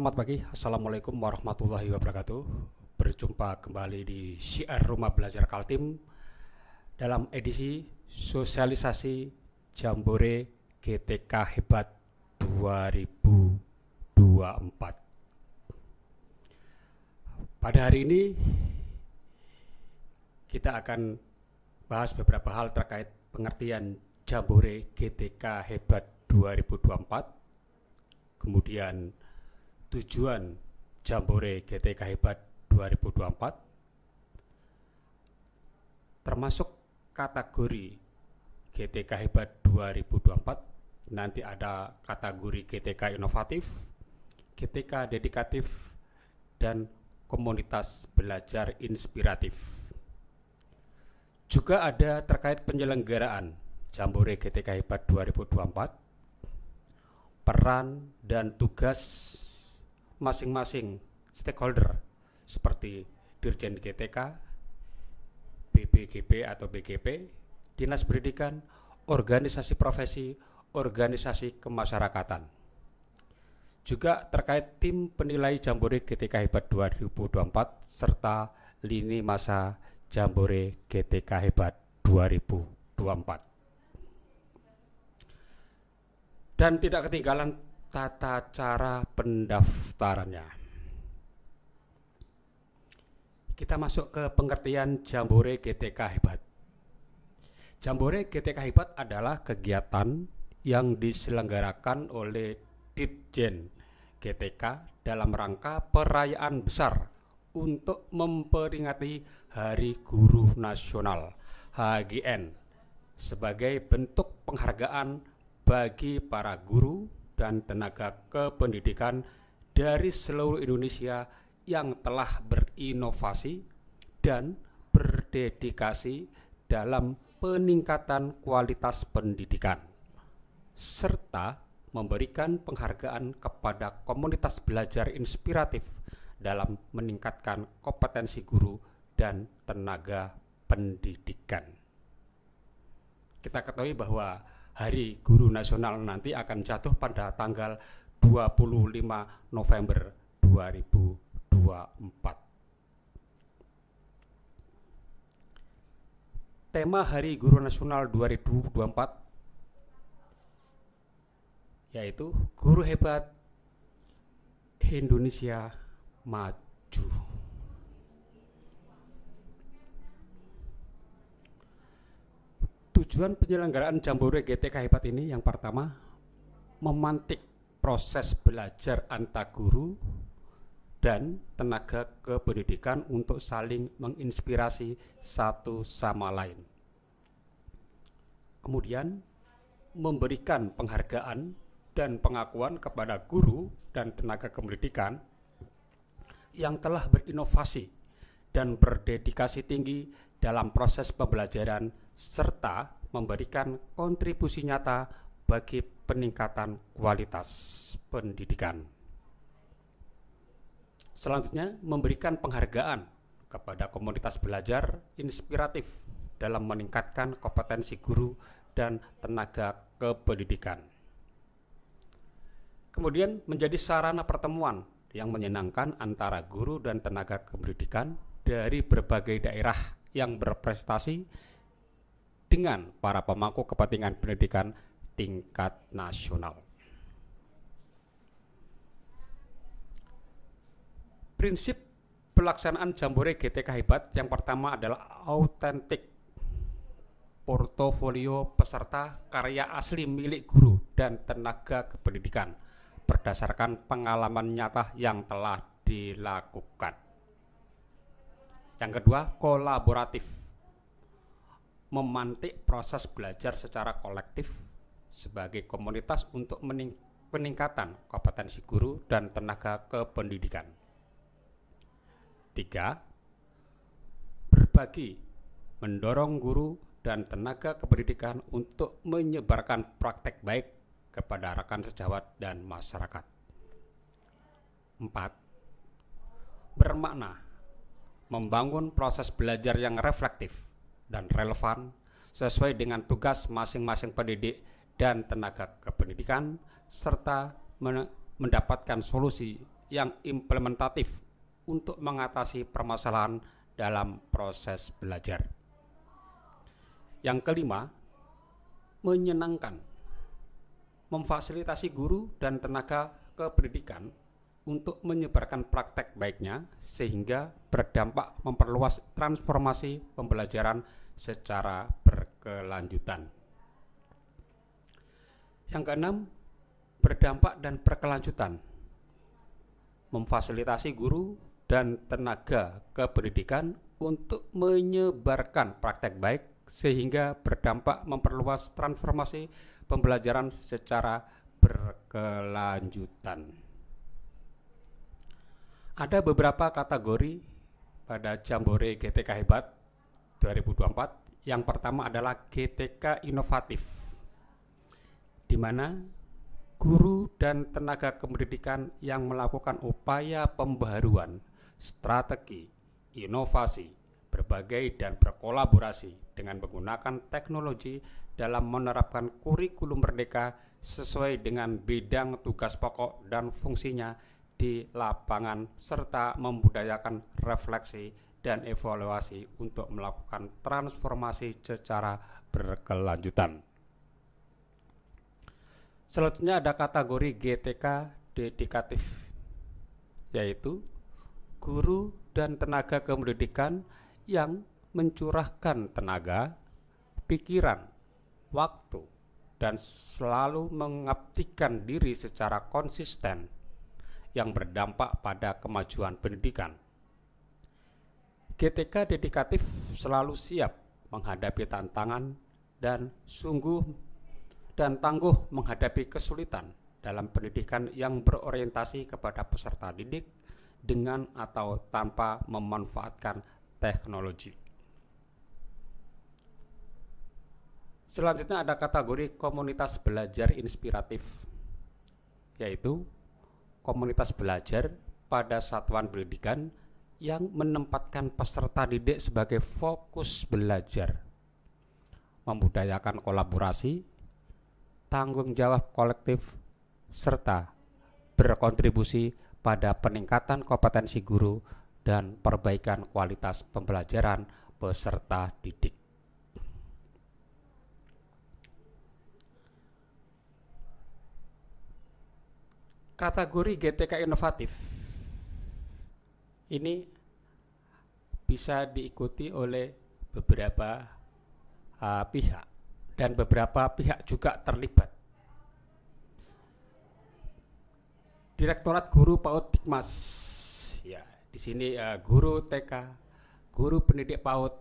Selamat pagi, Assalamualaikum warahmatullahi wabarakatuh. Berjumpa kembali di Syiar Rumah Belajar Kaltim dalam edisi sosialisasi Jambore GTK Hebat 2024. Pada hari ini kita akan bahas beberapa hal terkait pengertian Jambore GTK Hebat 2024, kemudian tujuan Jambore GTK Hebat 2024, termasuk kategori GTK Hebat 2024. Nanti ada kategori GTK inovatif, GTK dedikatif, dan komunitas belajar inspiratif. Juga ada terkait penyelenggaraan Jambore GTK Hebat 2024, peran dan tugas masing-masing stakeholder seperti Dirjen GTK, BPGP atau BGP, Dinas Pendidikan, organisasi profesi, organisasi kemasyarakatan. Juga terkait tim penilai Jambore GTK Hebat 2024 serta lini masa Jambore GTK Hebat 2024. Dan tidak ketinggalan tata cara pendaftarannya. Kita masuk ke pengertian Jambore GTK Hebat. Jambore GTK Hebat adalah kegiatan yang diselenggarakan oleh Dirjen GTK dalam rangka perayaan besar untuk memperingati Hari Guru Nasional (HGN) sebagai bentuk penghargaan bagi para guru dan tenaga kependidikan dari seluruh Indonesia yang telah berinovasi dan berdedikasi dalam peningkatan kualitas pendidikan, serta memberikan penghargaan kepada komunitas belajar inspiratif dalam meningkatkan kompetensi guru dan tenaga pendidikan. Kita ketahui bahwa Hari Guru Nasional nanti akan jatuh pada tanggal 25 November 2024. Tema Hari Guru Nasional 2024 yaitu Guru Hebat Indonesia Maju. Tujuan penyelenggaraan Jambore GTK Hebat ini yang pertama, memantik proses belajar antar guru dan tenaga kependidikan untuk saling menginspirasi satu sama lain. Kemudian, memberikan penghargaan dan pengakuan kepada guru dan tenaga kependidikan yang telah berinovasi dan berdedikasi tinggi dalam proses pembelajaran serta memberikan kontribusi nyata bagi peningkatan kualitas pendidikan. Selanjutnya, memberikan penghargaan kepada komunitas belajar inspiratif dalam meningkatkan kompetensi guru dan tenaga kependidikan. Kemudian menjadi sarana pertemuan yang menyenangkan antara guru dan tenaga kependidikan dari berbagai daerah yang berprestasi dengan para pemangku kepentingan pendidikan tingkat nasional. Prinsip pelaksanaan Jambore GTK Hebat yang pertama adalah autentik portofolio peserta karya asli milik guru dan tenaga kependidikan berdasarkan pengalaman nyata yang telah dilakukan. Yang kedua, kolaboratif, memantik proses belajar secara kolektif sebagai komunitas untuk peningkatan kompetensi guru dan tenaga kependidikan. 3. Berbagi, mendorong guru dan tenaga kependidikan untuk menyebarkan praktek baik kepada rekan sejawat dan masyarakat. 4. Bermakna, membangun proses belajar yang reflektif dan relevan sesuai dengan tugas masing-masing pendidik dan tenaga kependidikan serta mendapatkan solusi yang implementatif untuk mengatasi permasalahan dalam proses belajar. Yang kelima, menyenangkan, memfasilitasi guru dan tenaga kependidikan untuk menyebarkan praktek baiknya sehingga berdampak memperluas transformasi pembelajaran secara berkelanjutan. Yang keenam, berdampak dan berkelanjutan, memfasilitasi guru dan tenaga kependidikan untuk menyebarkan praktek baik sehingga berdampak memperluas transformasi pembelajaran secara berkelanjutan. Ada beberapa kategori pada Jambore GTK Hebat 2024. Yang pertama adalah GTK Inovatif, di mana guru dan tenaga kependidikan yang melakukan upaya pembaharuan, strategi, inovasi, berbagai dan berkolaborasi dengan menggunakan teknologi dalam menerapkan kurikulum merdeka sesuai dengan bidang tugas pokok dan fungsinya di lapangan serta membudayakan refleksi dan evaluasi untuk melakukan transformasi secara berkelanjutan. Selanjutnya ada kategori GTK Dedikatif, yaitu guru dan tenaga kependidikan yang mencurahkan tenaga, pikiran, waktu, dan selalu mengabdikan diri secara konsisten yang berdampak pada kemajuan pendidikan. GTK Dedikatif selalu siap menghadapi tantangan dan tangguh menghadapi kesulitan dalam pendidikan yang berorientasi kepada peserta didik dengan atau tanpa memanfaatkan teknologi. Selanjutnya ada kategori komunitas belajar inspiratif, yaitu komunitas belajar pada satuan pendidikan yang menempatkan peserta didik sebagai fokus belajar, membudayakan kolaborasi, tanggung jawab kolektif, serta berkontribusi pada peningkatan kompetensi guru dan perbaikan kualitas pembelajaran peserta didik. Kategori GTK Inovatif ini bisa diikuti oleh beberapa pihak, dan beberapa pihak juga terlibat. Direktorat Guru PAUD Dikmas, ya, di sini guru TK, guru pendidik PAUD,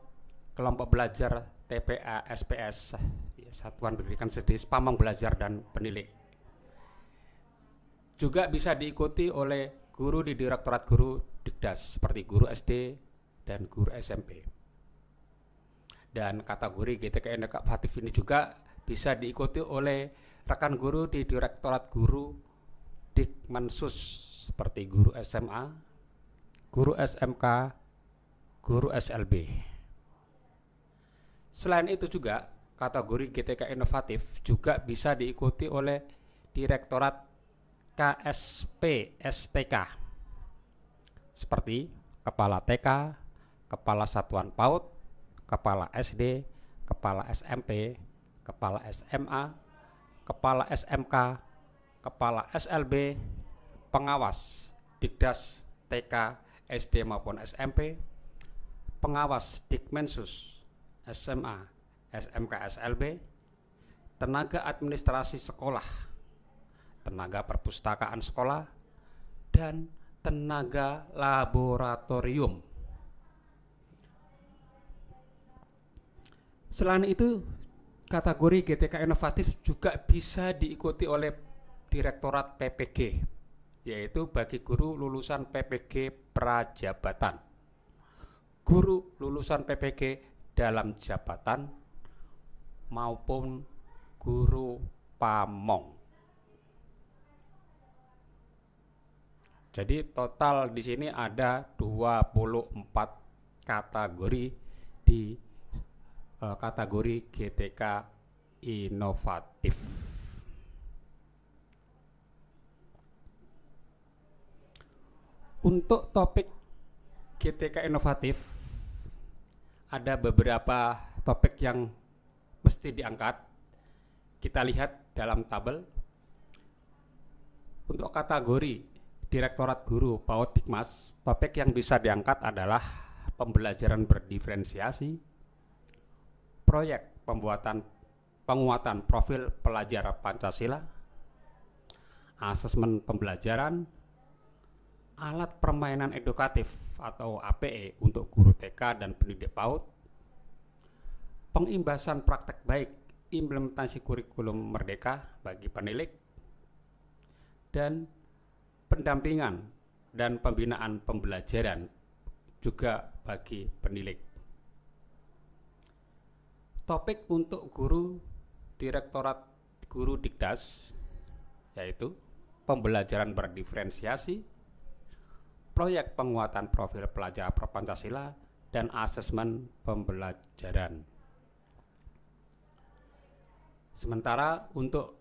kelompok belajar TPA, SPS, ya, Satuan Pendidikan Sejenis Pamong Belajar dan Penilik. Juga bisa diikuti oleh guru di Direktorat Guru Dikdas seperti guru SD dan guru SMP. Dan kategori GTK Inovatif ini juga bisa diikuti oleh rekan guru di Direktorat Guru Dikmansus seperti guru SMA, guru SMK, guru SLB. Selain itu juga kategori GTK Inovatif juga bisa diikuti oleh Direktorat KSP STK seperti Kepala TK, Kepala Satuan PAUD, Kepala SD, Kepala SMP, Kepala SMA, Kepala SMK, Kepala SLB, Pengawas Dikdas TK, SD maupun SMP, Pengawas Dikmensus SMA, SMK, SLB, Tenaga Administrasi Sekolah, Tenaga Perpustakaan Sekolah, dan tenaga laboratorium. Selain itu, kategori GTK Inovatif juga bisa diikuti oleh Direktorat PPG, yaitu bagi guru lulusan PPG prajabatan, guru lulusan PPG dalam jabatan, maupun guru pamong. Jadi total di sini ada 24 kategori di kategori GTK Inovatif. Untuk topik GTK inovatif, ada beberapa topik yang mesti diangkat. Kita lihat dalam tabel. Untuk kategori Direktorat Guru PAUD Dikmas, topik yang bisa diangkat adalah pembelajaran berdiferensiasi, proyek penguatan profil pelajar Pancasila, asesmen pembelajaran, alat permainan edukatif atau APE untuk guru TK dan pendidik PAUD, pengimbasan praktek baik implementasi kurikulum merdeka bagi penilik, dan pendampingan dan pembinaan pembelajaran juga bagi penilik. Topik untuk guru Direktorat Guru Dikdas yaitu pembelajaran berdiferensiasi, proyek penguatan profil pelajar Pancasila, dan asesmen pembelajaran. Sementara untuk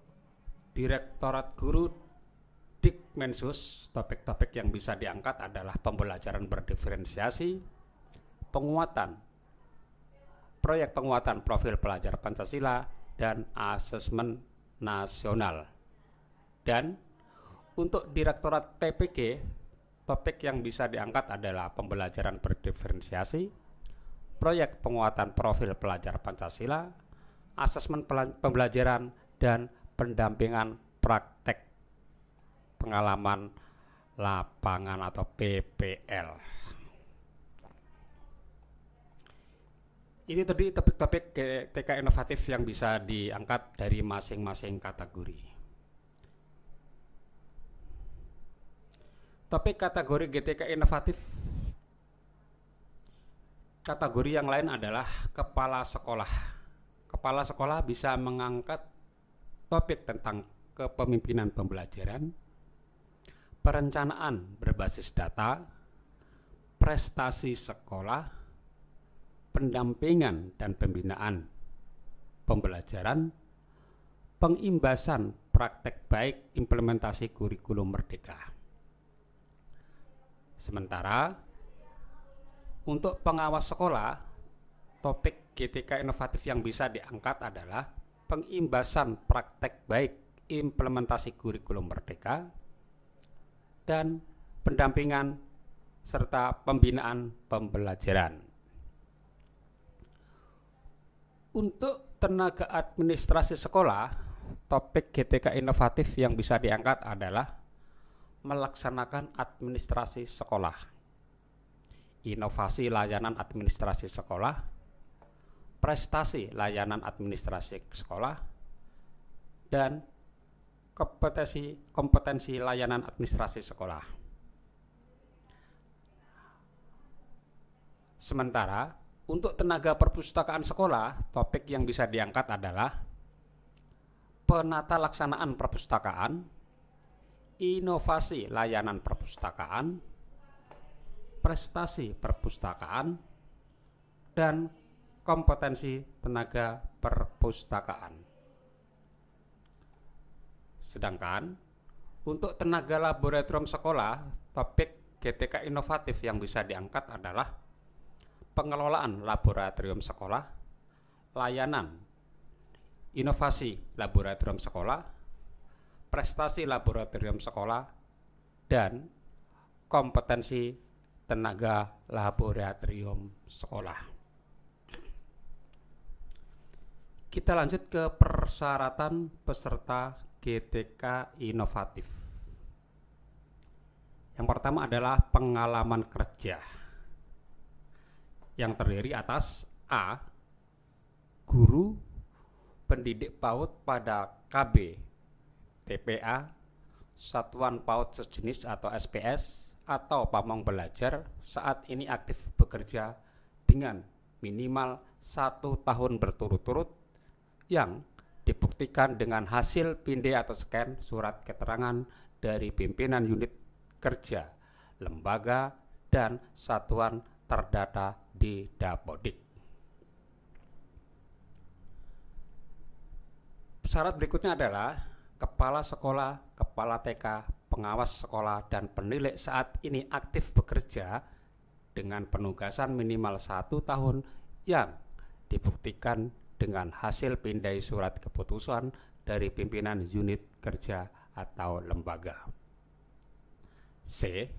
Direktorat Guru Dikmensus, topik-topik yang bisa diangkat adalah pembelajaran berdiferensiasi, proyek penguatan profil pelajar Pancasila, dan asesmen nasional. Dan untuk Direktorat PPG, topik yang bisa diangkat adalah pembelajaran berdiferensiasi, proyek penguatan profil pelajar Pancasila, asesmen pembelajaran, dan pendampingan praktek pengalaman lapangan atau PPL. Ini tadi topik-topik GTK inovatif yang bisa diangkat dari masing-masing kategori. Topik kategori GTK inovatif, kategori yang lain adalah kepala sekolah. Kepala sekolah bisa mengangkat topik tentang kepemimpinan pembelajaran, perencanaan berbasis data, prestasi sekolah, pendampingan dan pembinaan pembelajaran, pengimbasan praktek baik implementasi kurikulum merdeka. Sementara untuk pengawas sekolah, topik GTK inovatif yang bisa diangkat adalah pengimbasan praktek baik implementasi kurikulum merdeka dan pendampingan serta pembinaan pembelajaran. Untuk tenaga administrasi sekolah, topik GTK inovatif yang bisa diangkat adalah melaksanakan administrasi sekolah, inovasi layanan administrasi sekolah, prestasi layanan administrasi sekolah, dan kompetensi layanan administrasi sekolah. Sementara untuk tenaga perpustakaan sekolah, topik yang bisa diangkat adalah penata laksanaan perpustakaan, inovasi layanan perpustakaan, prestasi perpustakaan, dan kompetensi tenaga perpustakaan. Sedangkan untuk tenaga laboratorium sekolah, topik GTK inovatif yang bisa diangkat adalah pengelolaan laboratorium sekolah, layanan inovasi laboratorium sekolah, prestasi laboratorium sekolah, dan kompetensi tenaga laboratorium sekolah. Kita lanjut ke persyaratan peserta GTK inovatif. Yang pertama adalah pengalaman kerja yang terdiri atas A. Guru pendidik PAUD pada KB, TPA, Satuan PAUD Sejenis atau SPS, atau pamong belajar saat ini aktif bekerja dengan minimal 1 tahun berturut-turut yang dibuktikan dengan hasil pindai atau scan surat keterangan dari pimpinan unit kerja, lembaga, dan satuan terdata di Dapodik. Syarat berikutnya adalah kepala sekolah, kepala TK, pengawas sekolah dan penilai saat ini aktif bekerja dengan penugasan minimal 1 tahun yang dibuktikan dengan hasil pindai surat keputusan dari pimpinan unit kerja atau lembaga. C.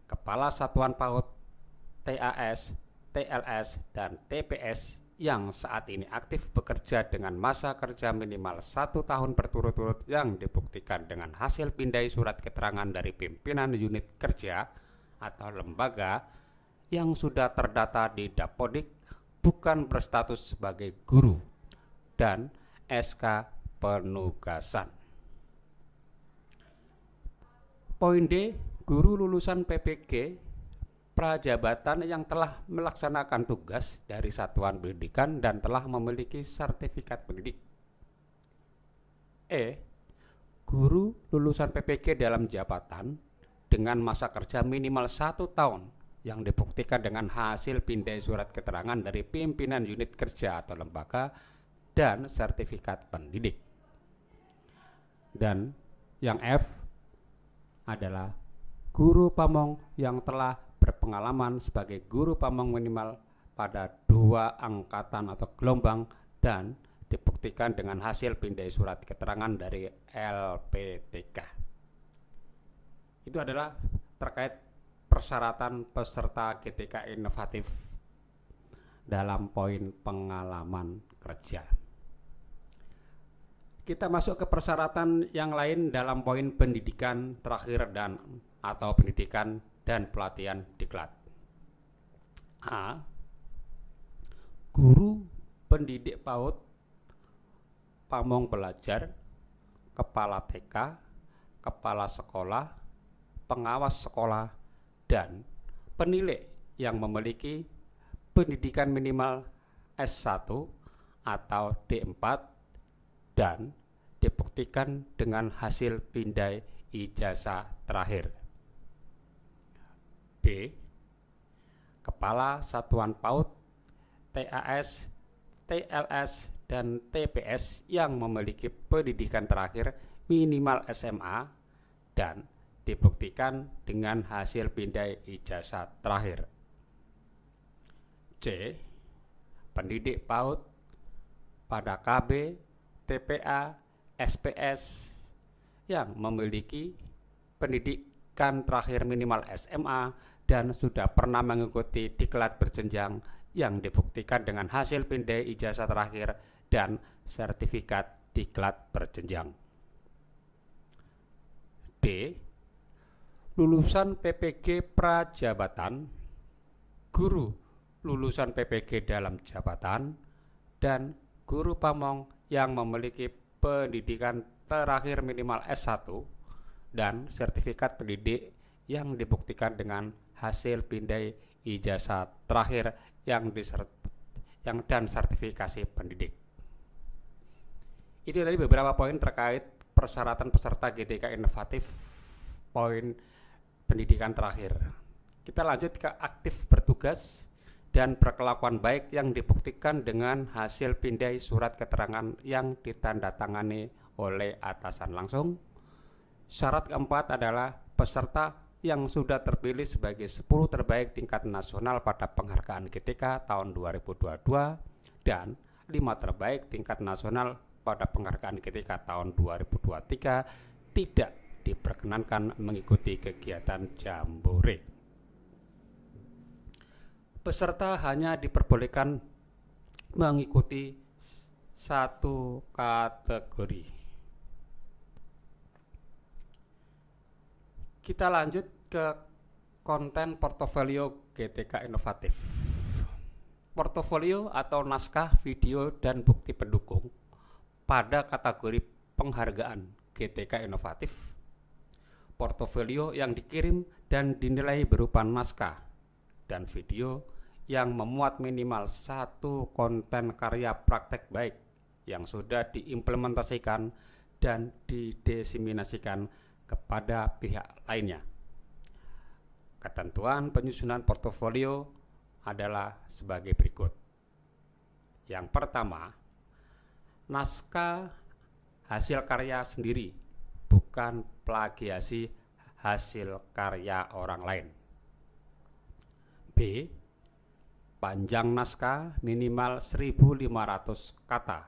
Kepala Satuan PAUD, TAS, TLS, dan TPS yang saat ini aktif bekerja dengan masa kerja minimal 1 tahun berturut-turut yang dibuktikan dengan hasil pindai surat keterangan dari pimpinan unit kerja atau lembaga yang sudah terdata di Dapodik, bukan berstatus sebagai guru, dan SK penugasan. Poin D. Guru lulusan PPG prajabatan yang telah melaksanakan tugas dari satuan pendidikan dan telah memiliki sertifikat pendidik. E. Guru lulusan PPG dalam jabatan dengan masa kerja minimal 1 tahun yang dibuktikan dengan hasil pindai surat keterangan dari pimpinan unit kerja atau lembaga dan sertifikat pendidik. Dan yang F adalah guru pamong yang telah berpengalaman sebagai guru pamong minimal pada 2 angkatan atau gelombang dan dibuktikan dengan hasil pindai surat keterangan dari LPTK. Itu adalah terkait persyaratan peserta GTK inovatif dalam poin pengalaman kerja. Kita masuk ke persyaratan yang lain dalam poin pendidikan terakhir dan atau pendidikan dan pelatihan diklat. A. Guru pendidik PAUD, pamong belajar, kepala TK, kepala sekolah, pengawas sekolah, dan penilai yang memiliki pendidikan minimal S1 atau D4 dan dibuktikan dengan hasil pindai ijazah terakhir. B. Kepala Satuan PAUD, TAS, TLS, dan TPS yang memiliki pendidikan terakhir minimal SMA dan dibuktikan dengan hasil pindai ijazah terakhir. C. Pendidik PAUD pada KB, TPA, SPS yang memiliki pendidikan terakhir minimal SMA dan sudah pernah mengikuti diklat berjenjang yang dibuktikan dengan hasil pindai ijazah terakhir dan sertifikat diklat berjenjang. D. Lulusan PPG prajabatan, guru lulusan PPG dalam jabatan, dan guru pamong yang memiliki pendidikan terakhir minimal S1 dan sertifikat pendidik yang dibuktikan dengan hasil pindai ijazah terakhir dan sertifikasi pendidik. Itu tadi beberapa poin terkait persyaratan peserta GTK inovatif poin pendidikan terakhir. Kita lanjut ke aktif bertugas dan berkelakuan baik yang dibuktikan dengan hasil pindai surat keterangan yang ditandatangani oleh atasan langsung. Syarat keempat adalah peserta yang sudah terpilih sebagai 10 terbaik tingkat nasional pada penghargaan GTK tahun 2022 dan 5 terbaik tingkat nasional pada penghargaan GTK tahun 2023 tidak diperkenankan mengikuti kegiatan jambore. Peserta hanya diperbolehkan mengikuti 1 kategori. Kita lanjut ke konten portofolio GTK inovatif. Portofolio atau naskah video dan bukti pendukung pada kategori penghargaan GTK inovatif. Portofolio yang dikirim dan dinilai berupa naskah dan video yang memuat minimal 1 konten karya praktek baik yang sudah diimplementasikan dan didiseminasikan kepada pihak lainnya. Ketentuan penyusunan portofolio adalah sebagai berikut. Yang pertama, naskah hasil karya sendiri bukan plagiasi hasil karya orang lain. B. Panjang naskah minimal 1.500 kata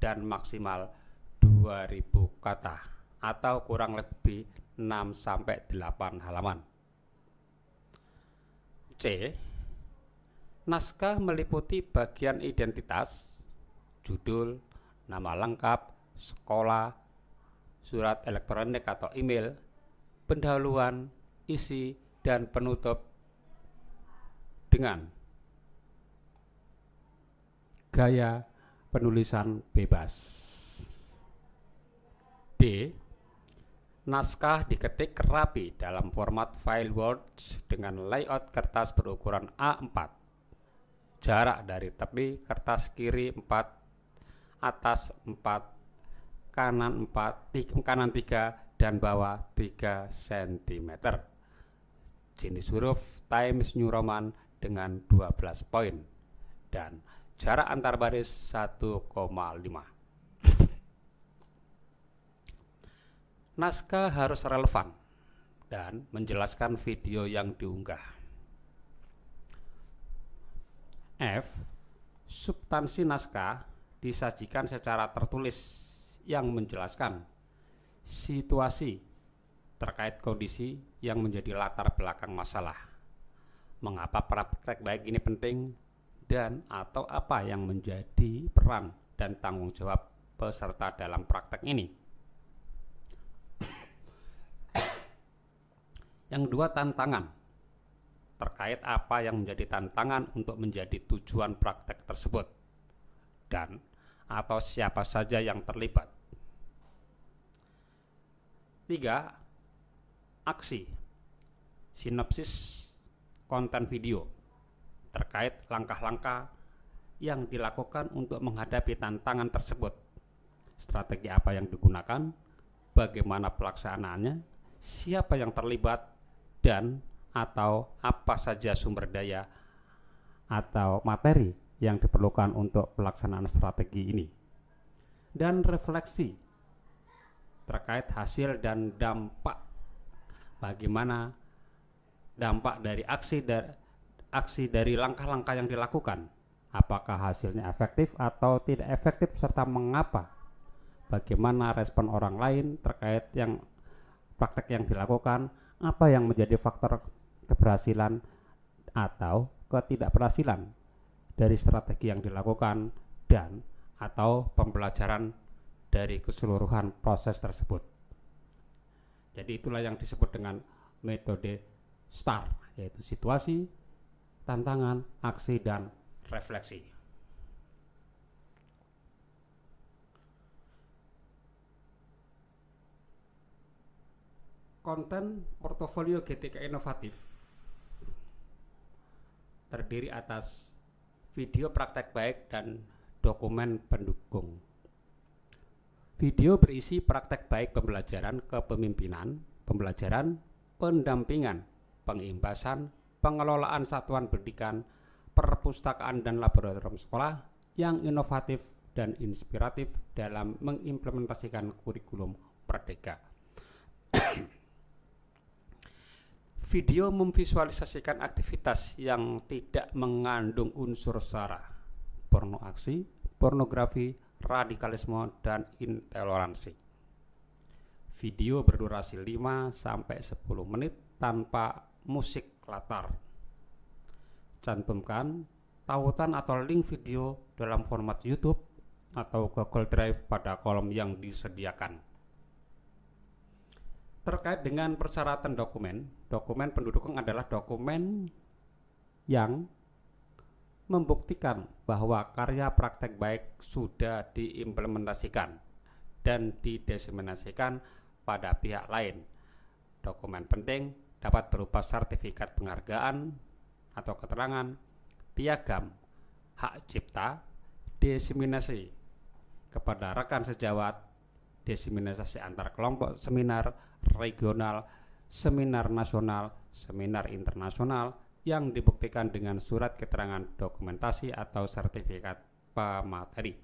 dan maksimal 2.000 kata atau kurang lebih 6-8 halaman. C. Naskah meliputi bagian identitas, judul, nama lengkap, sekolah, surat elektronik atau email, pendahuluan, isi, dan penutup dengan gaya penulisan bebas. D. Naskah diketik rapi dalam format file Word dengan layout kertas berukuran A4. Jarak dari tepi kertas kiri 4, atas 4, kanan 3 dan bawah 3 cm. Jenis huruf Times New Roman dengan 12 poin dan jarak antar baris 1,5. Naskah harus relevan dan menjelaskan video yang diunggah. F. Substansi naskah disajikan secara tertulis yang menjelaskan situasi terkait kondisi yang menjadi latar belakang masalah, mengapa praktek baik ini penting, dan atau apa yang menjadi peran dan tanggung jawab peserta dalam praktek ini. Yang dua, tantangan terkait apa yang menjadi tantangan untuk menjadi tujuan praktek tersebut dan atau siapa saja yang terlibat. 3. Aksi sinopsis konten video terkait langkah-langkah yang dilakukan untuk menghadapi tantangan tersebut, strategi apa yang digunakan, bagaimana pelaksanaannya, siapa yang terlibat, dan atau apa saja sumber daya atau materi yang diperlukan untuk pelaksanaan strategi ini. Dan refleksi terkait hasil dan dampak, bagaimana dampak dari aksi dari langkah-langkah yang dilakukan, apakah hasilnya efektif atau tidak efektif serta mengapa, bagaimana respon orang lain terkait yang praktek yang dilakukan, apa yang menjadi faktor keberhasilan atau ketidakberhasilan dari strategi yang dilakukan, dan atau pembelajaran dari keseluruhan proses tersebut. Jadi itulah yang disebut dengan metode STAR, yaitu situasi, tantangan, aksi, dan refleksi. Konten portofolio GTK inovatif terdiri atas video praktek baik dan dokumen pendukung. Video berisi praktek baik pembelajaran kepemimpinan, pembelajaran, pendampingan, pengimbasan, pengelolaan satuan pendidikan, perpustakaan dan laboratorium sekolah yang inovatif dan inspiratif dalam mengimplementasikan kurikulum Merdeka. Video memvisualisasikan aktivitas yang tidak mengandung unsur sara, porno aksi, pornografi, radikalisme, dan intoleransi. Video berdurasi 5-10 menit tanpa musik latar. Cantumkan tautan atau link video dalam format YouTube atau Google Drive pada kolom yang disediakan. Terkait dengan persyaratan dokumen, dokumen pendukung adalah dokumen yang membuktikan bahwa karya praktek baik sudah diimplementasikan dan didiseminasikan pada pihak lain. Dokumen penting dapat berupa sertifikat penghargaan atau keterangan, piagam, hak cipta, diseminasi kepada rekan sejawat, diseminasi antar kelompok, seminar regional, seminar nasional, seminar internasional yang dibuktikan dengan surat keterangan dokumentasi atau sertifikat pemateri.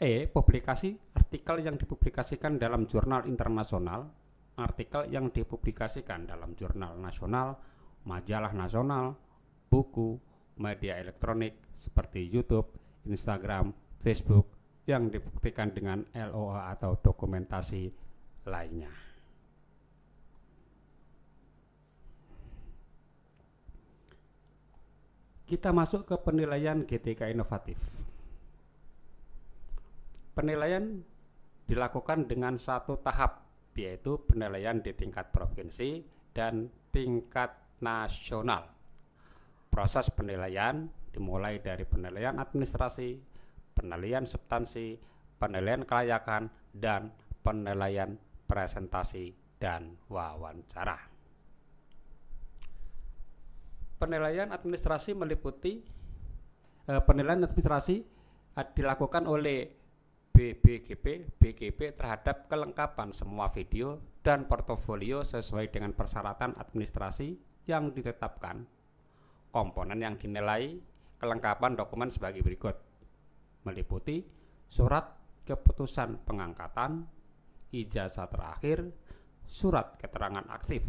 Publikasi artikel yang dipublikasikan dalam jurnal internasional, artikel yang dipublikasikan dalam jurnal nasional, majalah nasional, buku, media elektronik seperti YouTube, Instagram, Facebook yang dibuktikan dengan LOA atau dokumentasi lainnya. Kita masuk ke penilaian GTK inovatif. Penilaian dilakukan dengan satu tahap, yaitu penilaian di tingkat provinsi dan tingkat nasional. Proses penilaian dimulai dari penilaian administrasi, penilaian substansi, penilaian kelayakan, dan penilaian presentasi dan wawancara. Penilaian administrasi meliputi penilaian administrasi dilakukan oleh BGP terhadap kelengkapan semua video dan portofolio sesuai dengan persyaratan administrasi yang ditetapkan. Komponen yang dinilai kelengkapan dokumen sebagai berikut, meliputi surat keputusan pengangkatan, ijazah terakhir, surat keterangan aktif,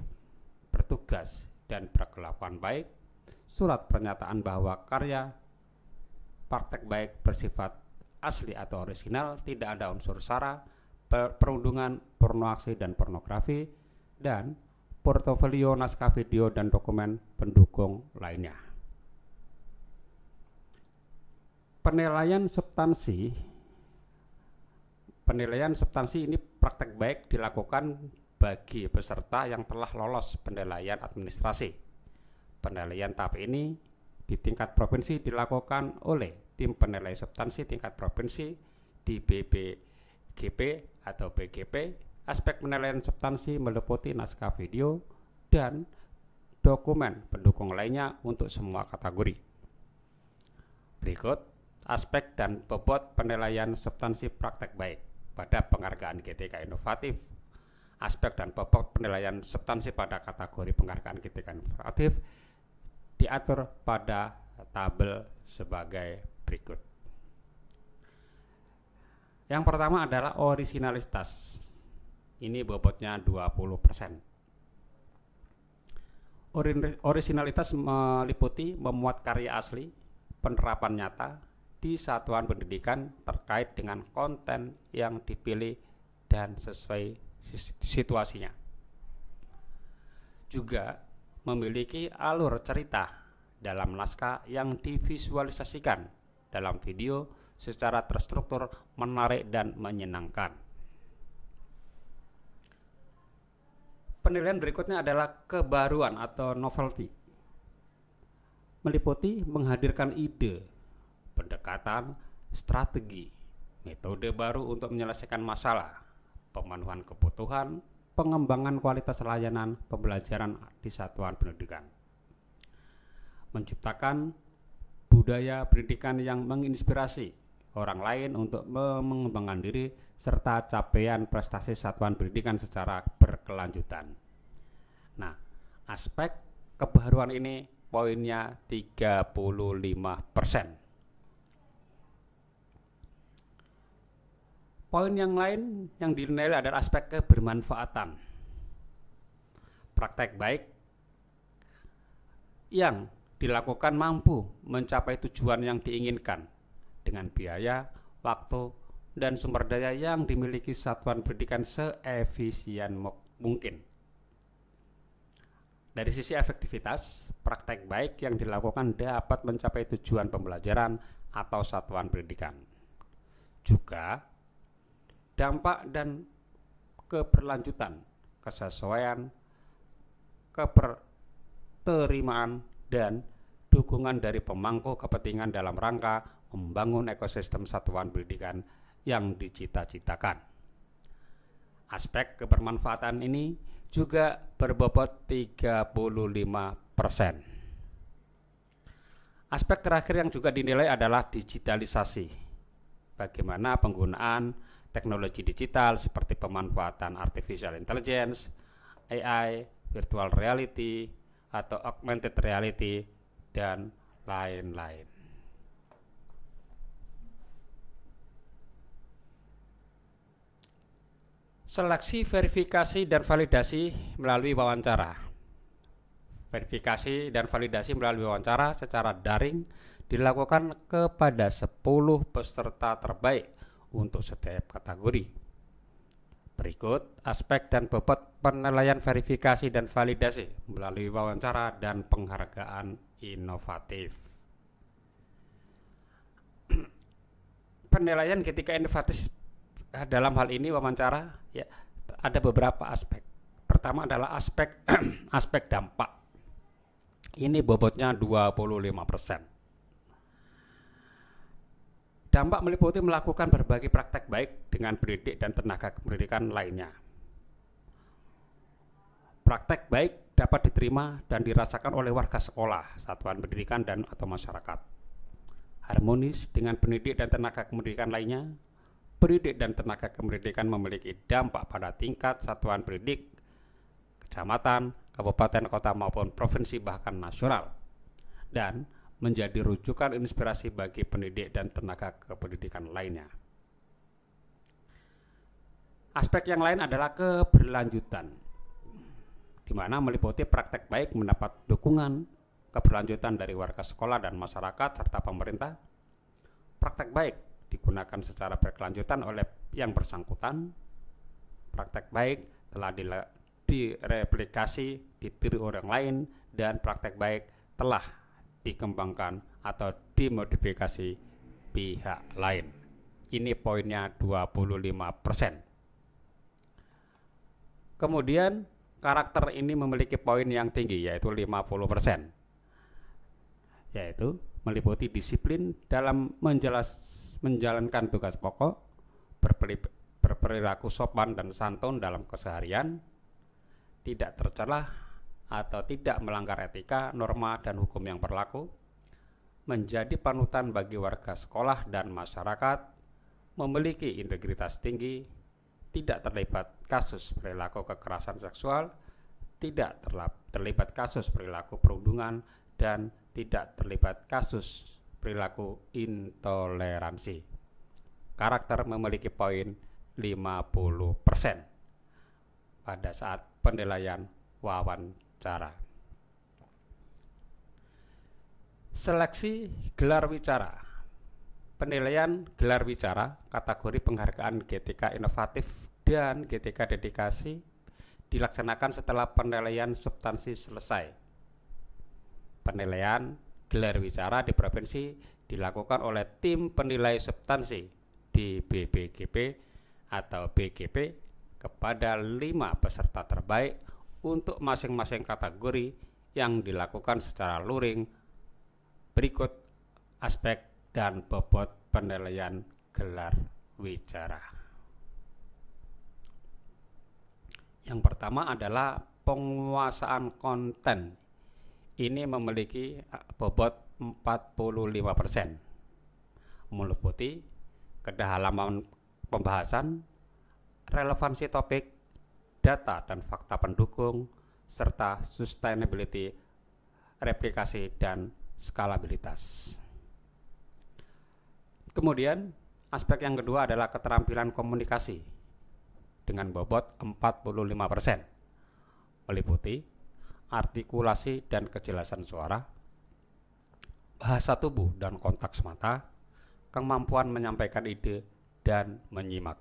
bertugas dan berkelakuan baik, surat pernyataan bahwa karya praktek baik bersifat asli atau orisinal, tidak ada unsur sara, perundungan, pornoaksi dan pornografi, dan portofolio naskah video dan dokumen pendukung lainnya. Penilaian substansi ini praktek baik dilakukan bagi peserta yang telah lolos penilaian administrasi. Penilaian tahap ini di tingkat provinsi dilakukan oleh tim penilai substansi tingkat provinsi di BPGP atau BGP. Aspek penilaian substansi meliputi naskah video dan dokumen pendukung lainnya untuk semua kategori. Berikut aspek dan bobot penilaian substansi praktek baik pada penghargaan GTK inovatif. Aspek dan bobot penilaian substansi pada kategori penghargaan GTK inovatif diatur pada tabel sebagai berikut. Yang pertama adalah orisinalitas. Ini bobotnya 20%. Orisinalitas meliputi memuat karya asli, penerapan nyata di satuan pendidikan terkait dengan konten yang dipilih dan sesuai situasinya. Juga memiliki alur cerita dalam naskah yang divisualisasikan dalam video secara terstruktur, menarik dan menyenangkan. Penilaian berikutnya adalah kebaruan atau novelty. Meliputi menghadirkan ide, pendekatan, strategi, metode baru untuk menyelesaikan masalah, pemenuhan kebutuhan, pengembangan kualitas layanan pembelajaran di satuan pendidikan. Menciptakan budaya pendidikan yang menginspirasi orang lain untuk mengembangkan diri serta capaian prestasi satuan pendidikan secara berkelanjutan. Nah, aspek kebaruan ini poinnya 35%. Poin yang lain yang dinilai adalah aspek kebermanfaatan. Praktek baik yang dilakukan mampu mencapai tujuan yang diinginkan dengan biaya, waktu, dan sumber daya yang dimiliki satuan pendidikan seefisien mungkin. Dari sisi efektivitas, praktek baik yang dilakukan dapat mencapai tujuan pembelajaran atau satuan pendidikan. Juga dampak dan keberlanjutan, kesesuaian, keberterimaan, dan dukungan dari pemangku kepentingan dalam rangka membangun ekosistem satuan pendidikan yang dicita-citakan. Aspek kebermanfaatan ini juga berbobot 35%. Aspek terakhir yang juga dinilai adalah digitalisasi. Bagaimana penggunaan teknologi digital seperti pemanfaatan artificial intelligence, AI, virtual reality, atau augmented reality, dan lain-lain. Seleksi, verifikasi, dan validasi melalui wawancara. Verifikasi dan validasi melalui wawancara secara daring dilakukan kepada 10 peserta terbaik untuk setiap kategori. Berikut aspek dan bobot penilaian verifikasi dan validasi melalui wawancara dan penghargaan inovatif. Penilaian ketika inovatif dalam hal ini wawancara ya, ada beberapa aspek. Pertama adalah aspek aspek dampak. Ini bobotnya 25%. Dampak meliputi melakukan berbagai praktek baik dengan pendidik dan tenaga pendidikan lainnya. Praktek baik dapat diterima dan dirasakan oleh warga sekolah, satuan pendidikan dan atau masyarakat. Harmonis dengan pendidik dan tenaga pendidikan lainnya. Pendidik dan tenaga kependidikan memiliki dampak pada tingkat satuan pendidik, kecamatan, kabupaten, kota maupun provinsi bahkan nasional, dan menjadi rujukan inspirasi bagi pendidik dan tenaga kependidikan lainnya. Aspek yang lain adalah keberlanjutan, di mana meliputi praktek baik mendapat dukungan keberlanjutan dari warga sekolah dan masyarakat serta pemerintah. Praktek baik digunakan secara berkelanjutan oleh yang bersangkutan. Praktek baik telah direplikasi, ditiru orang lain, dan praktek baik telah dikembangkan atau dimodifikasi pihak lain. Ini poinnya 25%. Kemudian karakter ini memiliki poin yang tinggi yaitu 50%. Yaitu meliputi disiplin dalam menjalankan tugas pokok, berperilaku sopan dan santun dalam keseharian, tidak tercelah atau tidak melanggar etika, norma, dan hukum yang berlaku, menjadi panutan bagi warga sekolah dan masyarakat, memiliki integritas tinggi, tidak terlibat kasus perilaku kekerasan seksual, tidak terlibat kasus perilaku perundungan, dan tidak terlibat kasus perilaku intoleransi. Karakter memiliki poin 50% pada saat penilaian wawancara. Seleksi gelar wicara. Penilaian gelar wicara kategori penghargaan GTK inovatif dan GTK dedikasi dilaksanakan setelah penilaian substansi selesai. Penilaian gelar wicara di provinsi dilakukan oleh tim penilai substansi di BPGP atau BGP kepada 5 peserta terbaik untuk masing-masing kategori yang dilakukan secara luring. Berikut aspek dan bobot penilaian gelar wicara. Yang pertama adalah penguasaan konten. Ini memiliki bobot 45%. Meliputi kedalaman pembahasan, relevansi topik, data dan fakta pendukung, serta sustainability, replikasi, dan skalabilitas. Kemudian aspek yang kedua adalah keterampilan komunikasi dengan bobot 45%. Meliputi artikulasi dan kejelasan suara, bahasa tubuh dan konteks mata, kemampuan menyampaikan ide dan menyimak.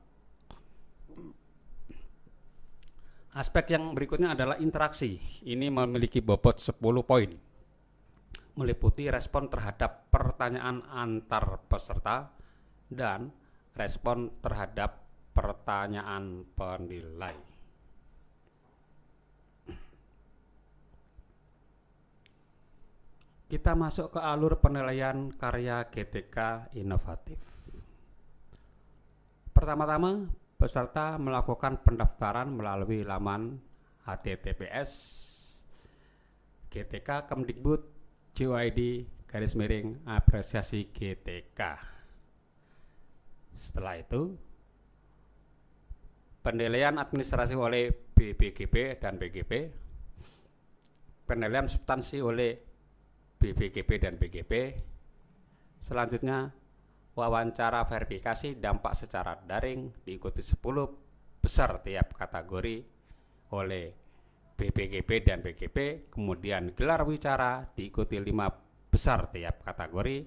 Aspek yang berikutnya adalah interaksi. Ini memiliki bobot 10 poin. Meliputi respon terhadap pertanyaan antar peserta dan respon terhadap pertanyaan penilai. Kita masuk ke alur penilaian karya GTK inovatif. Pertama-tama, peserta melakukan pendaftaran melalui laman https GTK Kemdikbud JOID apresiasi GTK. Setelah itu, penilaian administrasi oleh BPGP dan BGP, penilaian substansi oleh BPGP dan BGP. Selanjutnya, wawancara verifikasi dampak secara daring diikuti 10 besar tiap kategori oleh BPGP dan BGP, kemudian gelar wicara diikuti 5 besar tiap kategori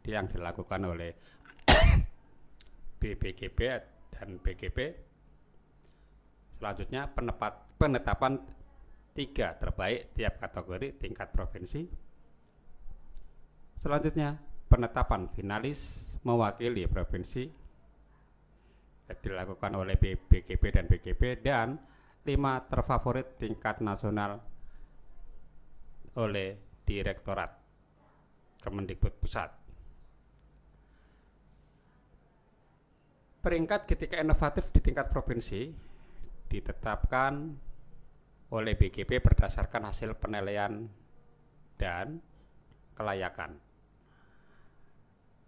yang dilakukan oleh BPGP dan BGP. Selanjutnya penetapan 3 terbaik tiap kategori tingkat provinsi. Selanjutnya penetapan finalis mewakili provinsi dilakukan oleh BGP dan BGP, dan 5 terfavorit tingkat nasional oleh Direktorat Kemendikbud Pusat. Peringkat GTK inovatif di tingkat provinsi ditetapkan oleh BGP berdasarkan hasil penilaian dan kelayakan.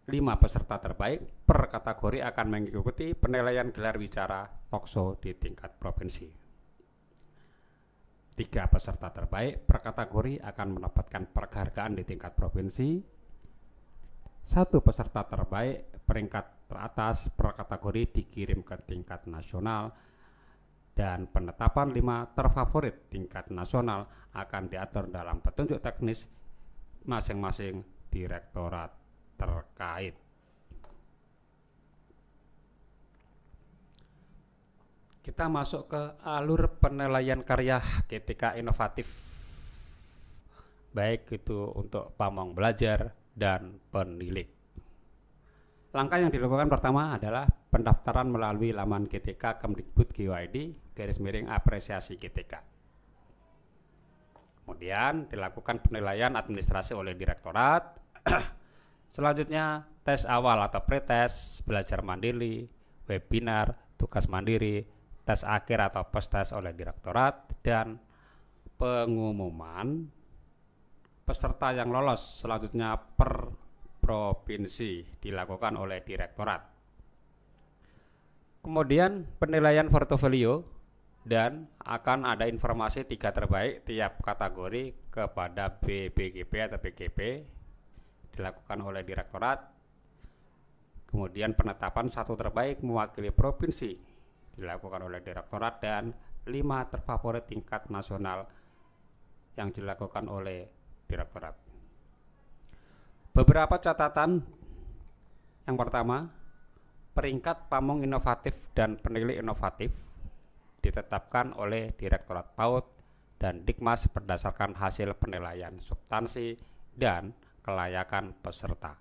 5 peserta terbaik per kategori akan mengikuti penilaian gelar wicara talkshow di tingkat provinsi. 3 peserta terbaik per kategori akan mendapatkan penghargaan di tingkat provinsi. 1 peserta terbaik peringkat teratas per kategori dikirim ke tingkat nasional, dan penetapan 5 terfavorit tingkat nasional akan diatur dalam petunjuk teknis masing-masing direktorat terkait. Kita masuk ke alur penilaian karya GTK inovatif, baik itu untuk pamong belajar dan penilik. Langkah yang dilakukan pertama adalah pendaftaran melalui laman GTK Kemdikbud /ID apresiasi GTK. Kemudian dilakukan penilaian administrasi oleh direktorat. Selanjutnya tes awal atau pretest, belajar mandiri, webinar, tugas mandiri, tes akhir atau post-tes oleh direktorat, dan pengumuman peserta yang lolos selanjutnya per provinsi dilakukan oleh direktorat. Kemudian penilaian portofolio, dan akan ada informasi 3 terbaik tiap kategori kepada BPGP atau BGP dilakukan oleh direktorat. Kemudian penetapan 1 terbaik mewakili provinsi dilakukan oleh direktorat, dan 5 terfavorit tingkat nasional yang dilakukan oleh direktorat. Beberapa catatan. Yang pertama, peringkat pamong inovatif dan penilik inovatif ditetapkan oleh Direktorat PAUD dan Dikmas berdasarkan hasil penilaian substansi dan kelayakan peserta.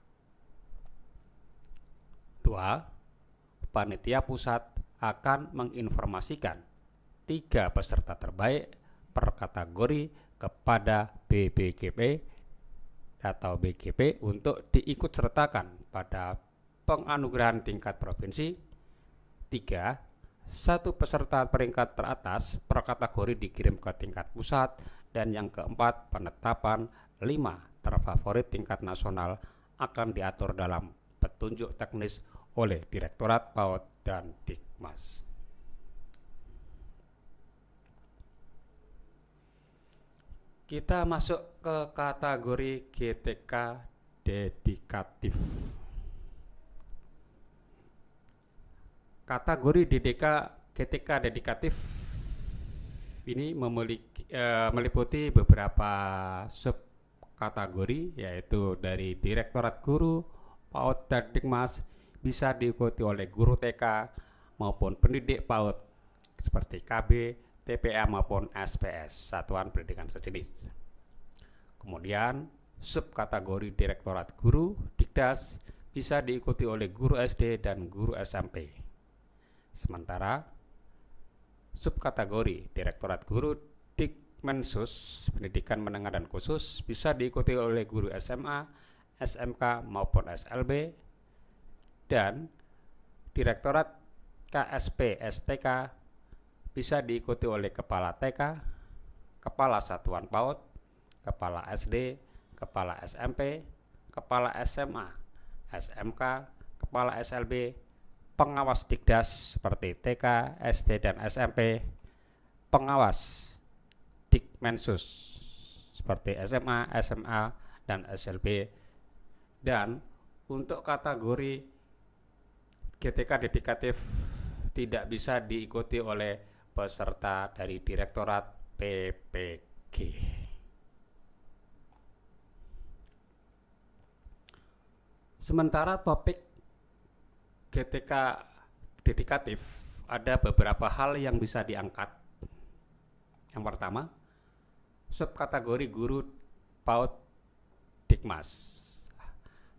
2. Panitia pusat akan menginformasikan 3 peserta terbaik per kategori kepada BPGP atau BGP untuk diikutsertakan pada penganugerahan tingkat provinsi. 3. 1 peserta peringkat teratas per kategori dikirim ke tingkat pusat, dan yang keempat, penetapan 5 terfavorit tingkat nasional akan diatur dalam petunjuk teknis oleh Direktorat PAUD dan Dikmas. Kita masuk ke kategori GTK dedikatif. Kategori GTK dedikatif ini meliputi beberapa subkategori, yaitu dari Direktorat Guru, PAUD dan Dikmas, bisa diikuti oleh guru TK maupun pendidik PAUD seperti KB, TPA maupun SPS, Satuan Pendidikan Sejenis. Kemudian subkategori Direktorat Guru, Dikdas, bisa diikuti oleh guru SD dan guru SMP. Sementara subkategori Direktorat Guru, Dikmensus, Pendidikan Menengah dan Khusus, bisa diikuti oleh guru SMA, SMK maupun SLB, dan Direktorat KSP STK bisa diikuti oleh Kepala TK, Kepala Satuan PAUD, Kepala SD, Kepala SMP, Kepala SMA, SMK, Kepala SLB, pengawas Dikdas seperti TK, SD, dan SMP, pengawas Dikmensus seperti SMA, SMA, dan SLB. Dan untuk kategori GTK dedikatif tidak bisa diikuti oleh peserta dari Direktorat PPG. Sementara topik GTK dedikatif ada beberapa hal yang bisa diangkat. Yang pertama, subkategori guru PAUD Dikmas.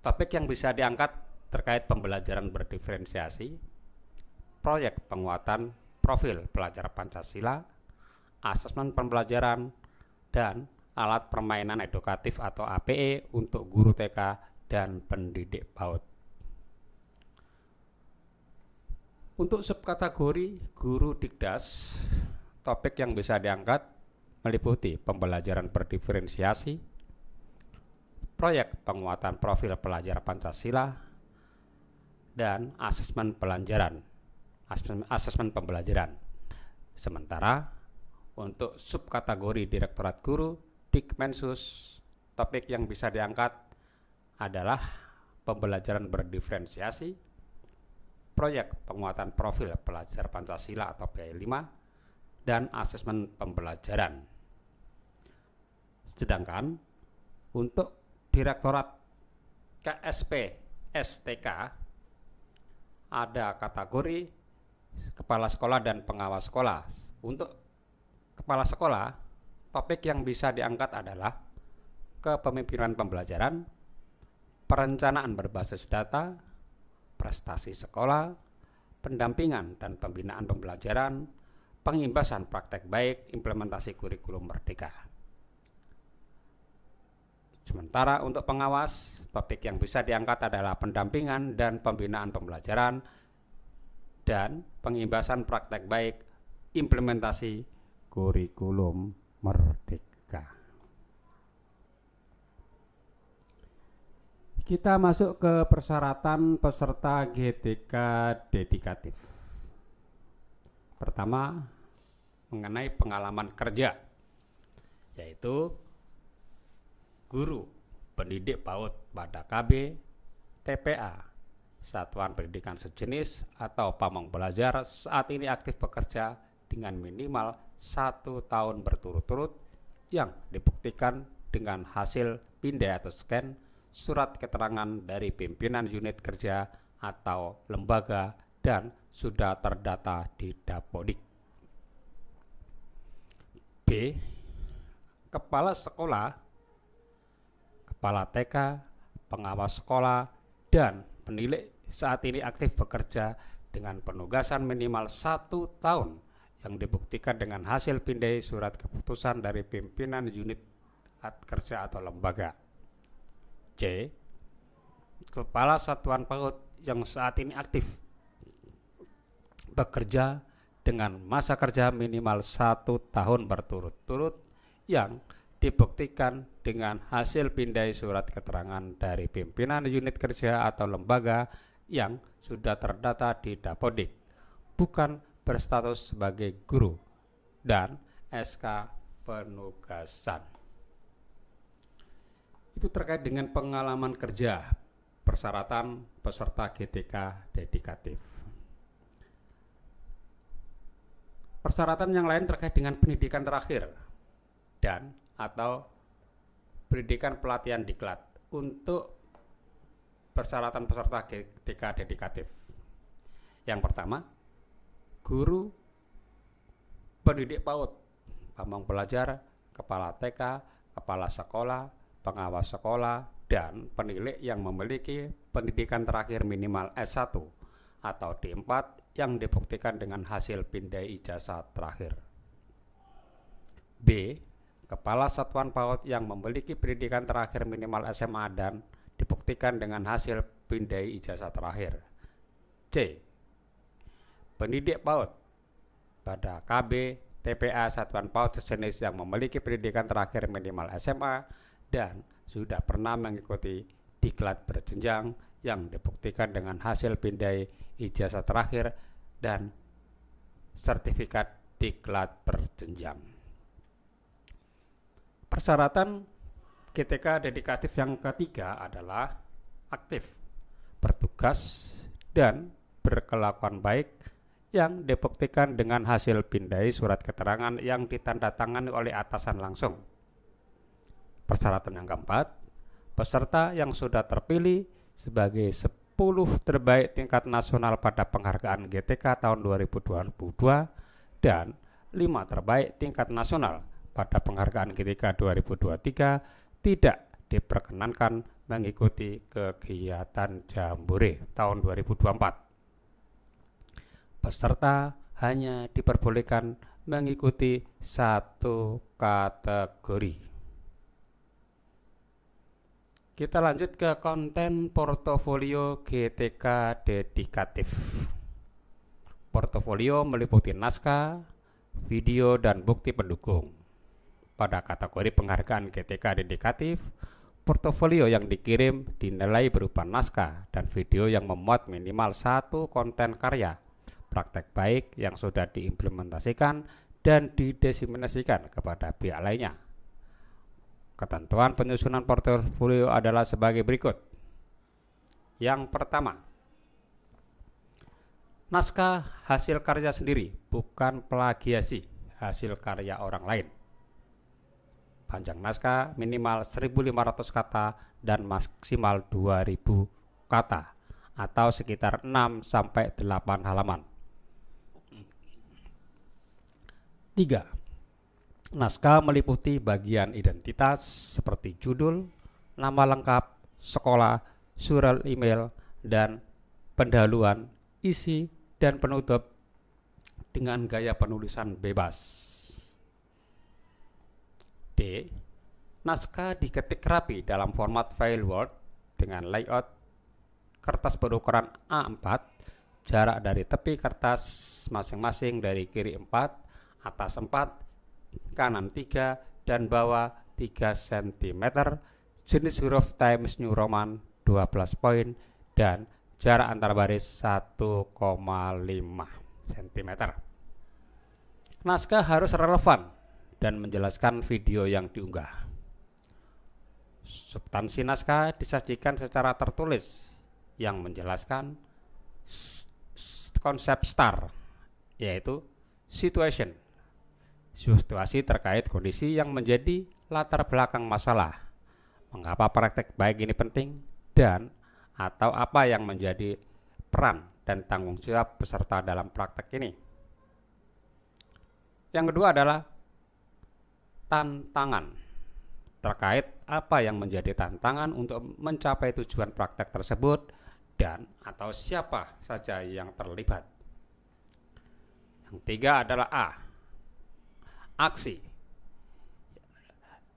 Topik yang bisa diangkat terkait pembelajaran berdiferensiasi, proyek penguatan profil pelajar Pancasila, asesmen pembelajaran, dan alat permainan edukatif atau APE untuk guru TK dan pendidik PAUD. Untuk subkategori guru Dikdas, topik yang bisa diangkat meliputi pembelajaran berdiferensiasi, proyek penguatan profil pelajar Pancasila, dan asesmen pembelajaran. Sementara untuk subkategori Direktorat Guru Dikmensus, topik yang bisa diangkat adalah pembelajaran berdiferensiasi, proyek penguatan profil pelajar Pancasila atau PI5, dan asesmen pembelajaran. Sedangkan untuk Direktorat KSP STK ada kategori kepala sekolah dan pengawas sekolah. Untuk kepala sekolah, topik yang bisa diangkat adalah kepemimpinan pembelajaran, perencanaan berbasis data, prestasi sekolah, pendampingan dan pembinaan pembelajaran, pengimbasan praktek baik, implementasi kurikulum merdeka. Sementara untuk pengawas, topik yang bisa diangkat adalah pendampingan dan pembinaan pembelajaran dan pengimbasan praktek baik, implementasi kurikulum merdeka. Kita masuk ke persyaratan peserta GTK dedikatif. Pertama, mengenai pengalaman kerja, yaitu guru pendidik PAUD pada KB, TPA, Satuan Pendidikan Sejenis atau pamong belajar saat ini aktif bekerja dengan minimal 1 tahun berturut-turut yang dibuktikan dengan hasil pindai atau scan surat keterangan dari pimpinan unit kerja atau lembaga dan sudah terdata di Dapodik. B. Kepala sekolah, kepala TK, pengawas sekolah, dan penilik saat ini aktif bekerja dengan penugasan minimal 1 tahun yang dibuktikan dengan hasil pindai surat keputusan dari pimpinan unit kerja atau lembaga. C. Kepala satuan PAUD yang saat ini aktif bekerja dengan masa kerja minimal 1 tahun berturut-turut yang dibuktikan dengan hasil pindai surat keterangan dari pimpinan unit kerja atau lembaga yang sudah terdata di Dapodik, bukan berstatus sebagai guru, dan SK penugasan. Itu terkait dengan pengalaman kerja, persyaratan peserta GTK dedikatif. Persyaratan yang lain terkait dengan pendidikan terakhir dan atau pendidikan pelatihan diklat untuk persyaratan peserta GTK dedikatif. Yang pertama, guru pendidik PAUD, pamong belajar, kepala TK, kepala sekolah, pengawas sekolah, dan penilik yang memiliki pendidikan terakhir minimal S1 atau D4 yang dibuktikan dengan hasil pindai ijazah terakhir. B. Kepala satuan PAUD yang memiliki pendidikan terakhir minimal SMA dan dibuktikan dengan hasil pindai ijazah terakhir. C. Pendidik PAUD pada KB, TPA, Satuan PAUD sejenis yang memiliki pendidikan terakhir minimal SMA dan sudah pernah mengikuti diklat berjenjang yang dibuktikan dengan hasil pindai ijazah terakhir dan sertifikat diklat berjenjang. Persyaratan GTK dedikatif yang ketiga adalah aktif, bertugas, dan berkelakuan baik yang dibuktikan dengan hasil pindai surat keterangan yang ditandatangani oleh atasan langsung. Persyaratan yang keempat, peserta yang sudah terpilih sebagai 10 terbaik tingkat nasional pada penghargaan GTK tahun 2022 dan 5 terbaik tingkat nasional pada penghargaan GTK 2023 tidak diperkenankan mengikuti kegiatan Jambore tahun 2024. Peserta hanya diperbolehkan mengikuti satu kategori. Kita lanjut ke konten portofolio GTK dedikatif. Portofolio meliputi naskah, video, dan bukti pendukung. Pada kategori penghargaan GTK dedikatif, portofolio yang dikirim dinilai berupa naskah dan video yang memuat minimal satu konten karya praktek baik yang sudah diimplementasikan dan didiseminasikan kepada pihak lainnya. Ketentuan penyusunan portofolio adalah sebagai berikut. Yang pertama, naskah hasil karya sendiri, bukan plagiasi hasil karya orang lain. Panjang naskah minimal 1.500 kata dan maksimal 2.000 kata atau sekitar 6-8 halaman. 3. Naskah meliputi bagian identitas seperti judul, nama lengkap, sekolah, surat email, dan pendahuluan, isi, dan penutup dengan gaya penulisan bebas. D. Naskah diketik rapi dalam format file Word dengan layout kertas berukuran A4, jarak dari tepi kertas masing-masing dari kiri 4, atas 4, kanan 3, dan bawah 3 cm, jenis huruf Times New Roman 12 poin, dan jarak antar baris 1,5 cm. Naskah harus relevan dan menjelaskan video yang diunggah. Substansi naskah disajikan secara tertulis yang menjelaskan konsep STAR, yaitu situation, situasi terkait kondisi yang menjadi latar belakang masalah, mengapa praktek baik ini penting, dan atau apa yang menjadi peran dan tanggung jawab peserta dalam praktek ini. Yang kedua adalah tantangan, terkait apa yang menjadi tantangan untuk mencapai tujuan praktek tersebut dan atau siapa saja yang terlibat. Yang tiga adalah A, aksi,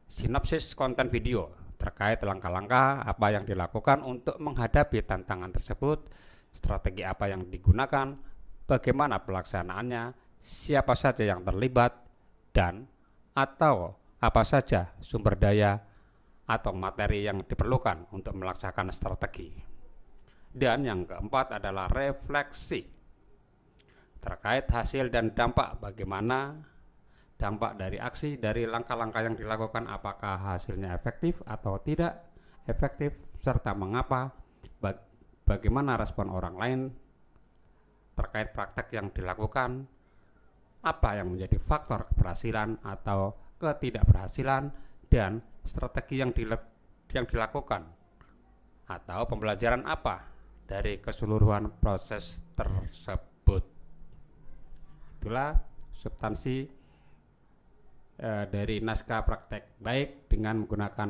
sinopsis konten video terkait langkah-langkah apa yang dilakukan untuk menghadapi tantangan tersebut, strategi apa yang digunakan, bagaimana pelaksanaannya, siapa saja yang terlibat, dan atau apa saja sumber daya atau materi yang diperlukan untuk melaksanakan strategi. Dan yang keempat adalah refleksi terkait hasil dan dampak, bagaimana dampak dari aksi, dari langkah-langkah yang dilakukan, apakah hasilnya efektif atau tidak efektif, serta mengapa, bagaimana respon orang lain terkait praktek yang dilakukan, apa yang menjadi faktor keberhasilan atau ketidakberhasilan, dan strategi yang dilakukan atau pembelajaran apa dari keseluruhan proses tersebut. Itulah substansi dari naskah praktek baik dengan menggunakan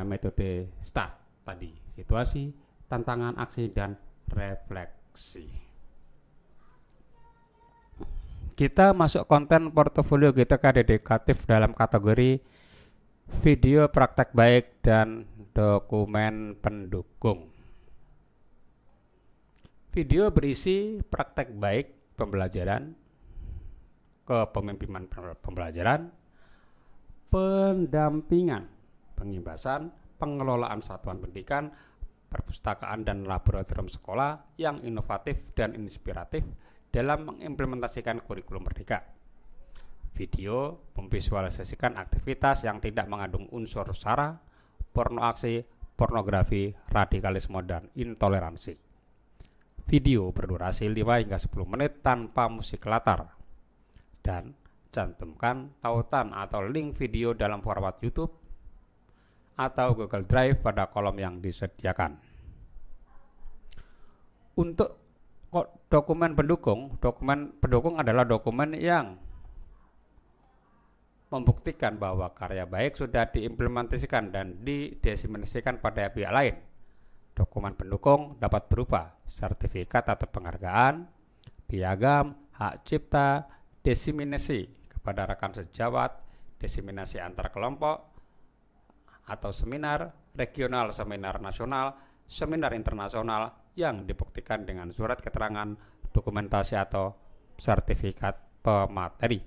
metode STAR tadi, situasi, tantangan, aksi, dan refleksi. Kita masuk konten portofolio GTK dedikatif dalam kategori video praktek baik dan dokumen pendukung. Video berisi praktek baik pembelajaran, kepemimpinan pembelajaran, pendampingan, pengibasan, pengelolaan satuan pendidikan, perpustakaan dan laboratorium sekolah yang inovatif dan inspiratif dalam mengimplementasikan kurikulum merdeka. Video memvisualisasikan aktivitas yang tidak mengandung unsur sara, porno aksi, pornografi, radikalisme, dan intoleransi. video berdurasi 5 hingga 10 menit tanpa musik latar, dan cantumkan tautan atau link video dalam format YouTube atau Google Drive pada kolom yang disediakan. Untuk dokumen pendukung adalah dokumen yang membuktikan bahwa karya baik sudah diimplementasikan dan didiseminasikan pada pihak lain. Dokumen pendukung dapat berupa sertifikat atau penghargaan, piagam, hak cipta, diseminasi kepada rekan sejawat, diseminasi antar kelompok atau seminar regional, seminar nasional, seminar internasional yang dibuktikan dengan surat keterangan, dokumentasi atau sertifikat pemateri.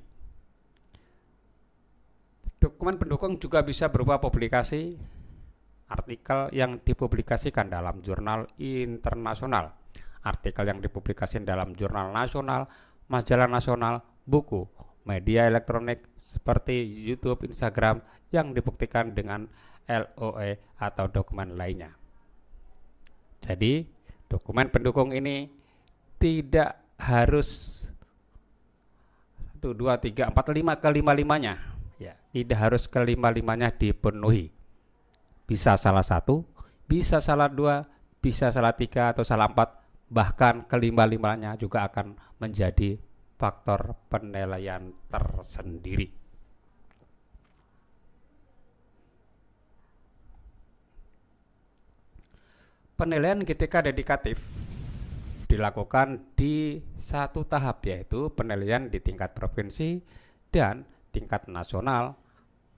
Dokumen pendukung juga bisa berupa publikasi, artikel yang dipublikasikan dalam jurnal internasional, artikel yang dipublikasikan dalam jurnal nasional, majalah nasional, buku, media elektronik seperti YouTube, Instagram yang dibuktikan dengan LOE atau dokumen lainnya. Jadi, dokumen pendukung ini tidak harus 1, 2, 3, 4, 5 kelima-limanya. Ya, tidak harus kelima-limanya dipenuhi. Bisa salah satu, bisa salah dua, bisa salah tiga atau salah empat, bahkan kelima-limanya juga akan menjadi faktor penilaian tersendiri. Penilaian GTK dedikatif dilakukan di satu tahap, yaitu penilaian di tingkat provinsi dan tingkat nasional,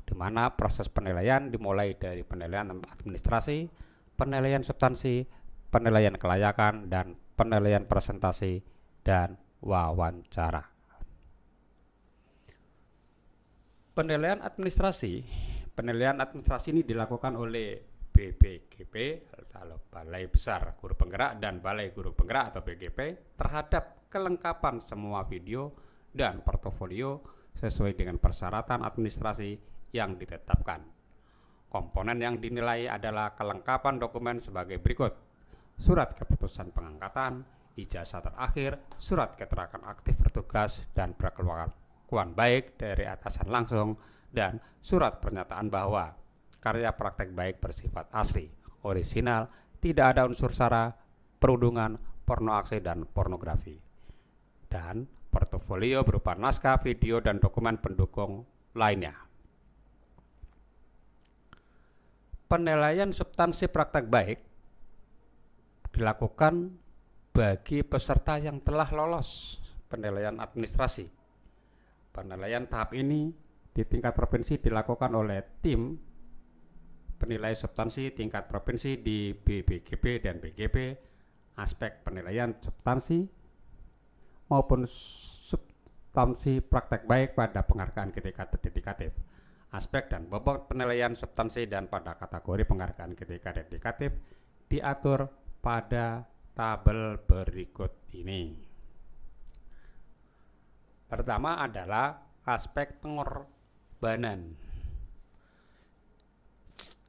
di mana proses penilaian dimulai dari penilaian administrasi, penilaian substansi, penilaian kelayakan, dan penilaian presentasi dan wawancara. Penilaian administrasi ini dilakukan oleh BPGP, Balai Besar Guru Penggerak, dan Balai Guru Penggerak atau BGP terhadap kelengkapan semua video dan portofolio sesuai dengan persyaratan administrasi yang ditetapkan. Komponen yang dinilai adalah kelengkapan dokumen sebagai berikut: surat keputusan pengangkatan, ijazah terakhir, surat keterangan aktif bertugas dan berkelakuan baik dari atasan langsung, dan surat pernyataan bahwa karya praktek baik bersifat asli, orisinal, tidak ada unsur sara, perundungan, pornoaksi, dan pornografi. Dan portofolio berupa naskah, video, dan dokumen pendukung lainnya. Penilaian substansi praktek baik dilakukan bagi peserta yang telah lolos penilaian administrasi. Penilaian tahap ini di tingkat provinsi dilakukan oleh tim penilai substansi tingkat provinsi di BPGP dan BGP. Aspek penilaian substansi maupun substansi praktek baik pada penghargaan GTK dedikatif. Aspek dan bobot penilaian substansi dan pada kategori penghargaan GTK dedikatif diatur pada tabel berikut ini. Pertama adalah aspek pengorbanan,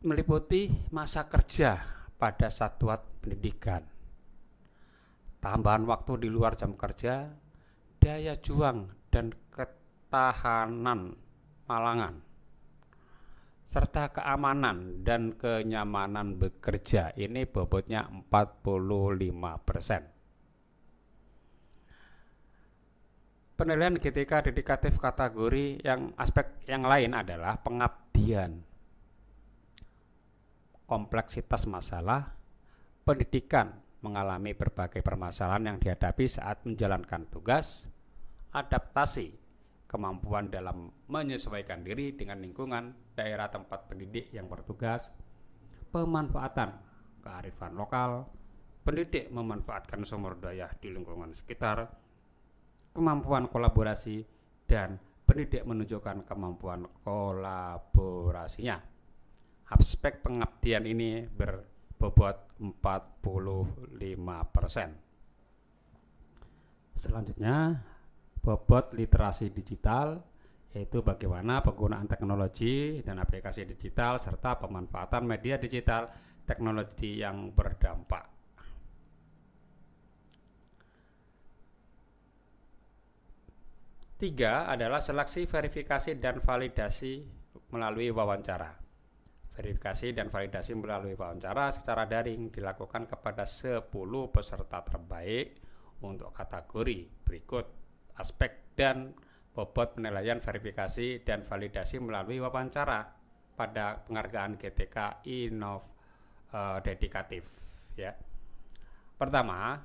meliputi masa kerja pada satuan pendidikan, tambahan waktu di luar jam kerja, daya juang dan ketahanan malangan, serta keamanan dan kenyamanan bekerja. Ini bobotnya 45%. Penilaian GTK dedikatif kategori yang aspek yang lain adalah pengabdian, kompleksitas masalah, pendidikan mengalami berbagai permasalahan yang dihadapi saat menjalankan tugas, adaptasi, kemampuan dalam menyesuaikan diri dengan lingkungan daerah tempat pendidik yang bertugas, pemanfaatan kearifan lokal, pendidik memanfaatkan sumber daya di lingkungan sekitar, kemampuan kolaborasi, dan pendidik menunjukkan kemampuan kolaborasinya. Aspek pengabdian ini berbobot 45%. Selanjutnya, bobot literasi digital, yaitu bagaimana penggunaan teknologi dan aplikasi digital serta pemanfaatan media digital teknologi yang berdampak. Tiga adalah seleksi, verifikasi, dan validasi melalui wawancara. Verifikasi dan validasi melalui wawancara secara daring dilakukan kepada 10 peserta terbaik untuk kategori berikut aspek dan bobot penilaian verifikasi dan validasi melalui wawancara pada penghargaan GTK Dedikatif ya. Pertama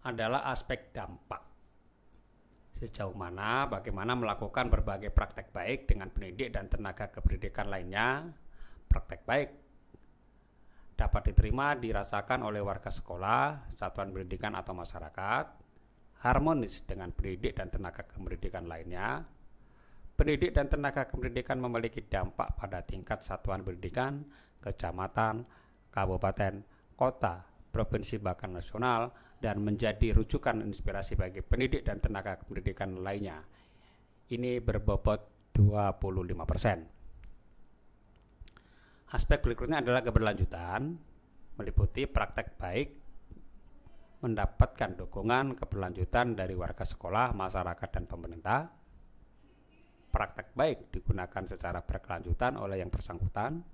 adalah aspek dampak. Sejauh mana bagaimana melakukan berbagai praktek baik dengan pendidik dan tenaga kependidikan lainnya. Praktek baik dapat diterima dirasakan oleh warga sekolah, satuan pendidikan atau masyarakat, harmonis dengan pendidik dan tenaga kependidikan lainnya. Pendidik dan tenaga kependidikan memiliki dampak pada tingkat satuan pendidikan, kecamatan, kabupaten, kota, provinsi bahkan nasional, dan menjadi rujukan inspirasi bagi pendidik dan tenaga pendidikan lainnya. Ini berbobot 25%. Aspek berikutnya adalah keberlanjutan, meliputi praktek baik, mendapatkan dukungan keberlanjutan dari warga sekolah, masyarakat, dan pemerintah. Praktek baik digunakan secara berkelanjutan oleh yang bersangkutan.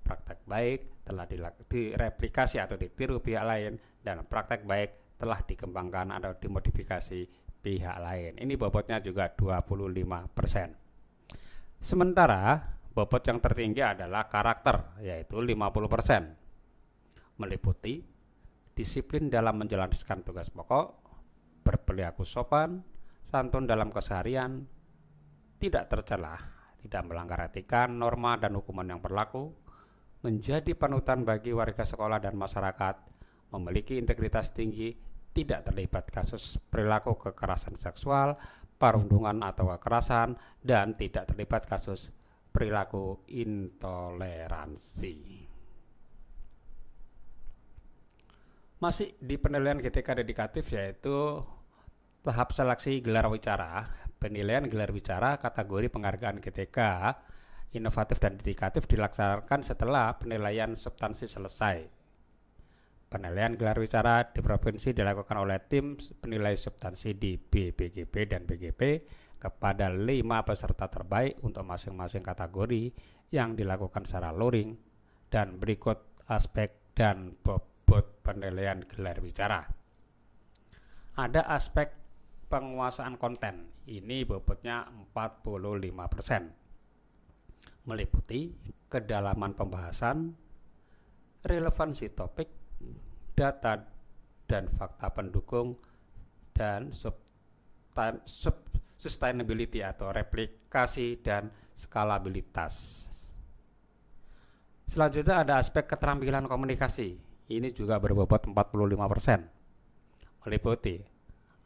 Praktek baik telah direplikasi atau ditiru pihak lain, dan praktek baik telah dikembangkan atau dimodifikasi pihak lain. Ini bobotnya juga 25%. Sementara bobot yang tertinggi adalah karakter, yaitu 50%. Meliputi disiplin dalam menjalankan tugas pokok, berperilaku sopan, santun dalam keseharian, tidak tercelah, tidak melanggar etika, norma, dan hukuman yang berlaku, menjadi panutan bagi warga sekolah dan masyarakat, memiliki integritas tinggi, tidak terlibat kasus perilaku kekerasan seksual, perundungan atau kekerasan, dan tidak terlibat kasus perilaku intoleransi. Masih di penilaian GTK dedikatif, yaitu tahap seleksi gelar wicara. Penilaian gelar wicara kategori penghargaan GTK inovatif dan dedikatif dilaksanakan setelah penilaian substansi selesai. Penilaian gelar wicara di provinsi dilakukan oleh tim penilai substansi di BPGP dan BGP kepada 5 peserta terbaik untuk masing-masing kategori yang dilakukan secara luring, dan berikut aspek dan bobot penilaian gelar wicara. Ada aspek penguasaan konten, ini bobotnya 45%, meliputi kedalaman pembahasan, relevansi topik, data dan fakta pendukung, dan sustainability atau replikasi dan skalabilitas. Selanjutnya ada aspek keterampilan komunikasi, ini juga berbobot 45%, meliputi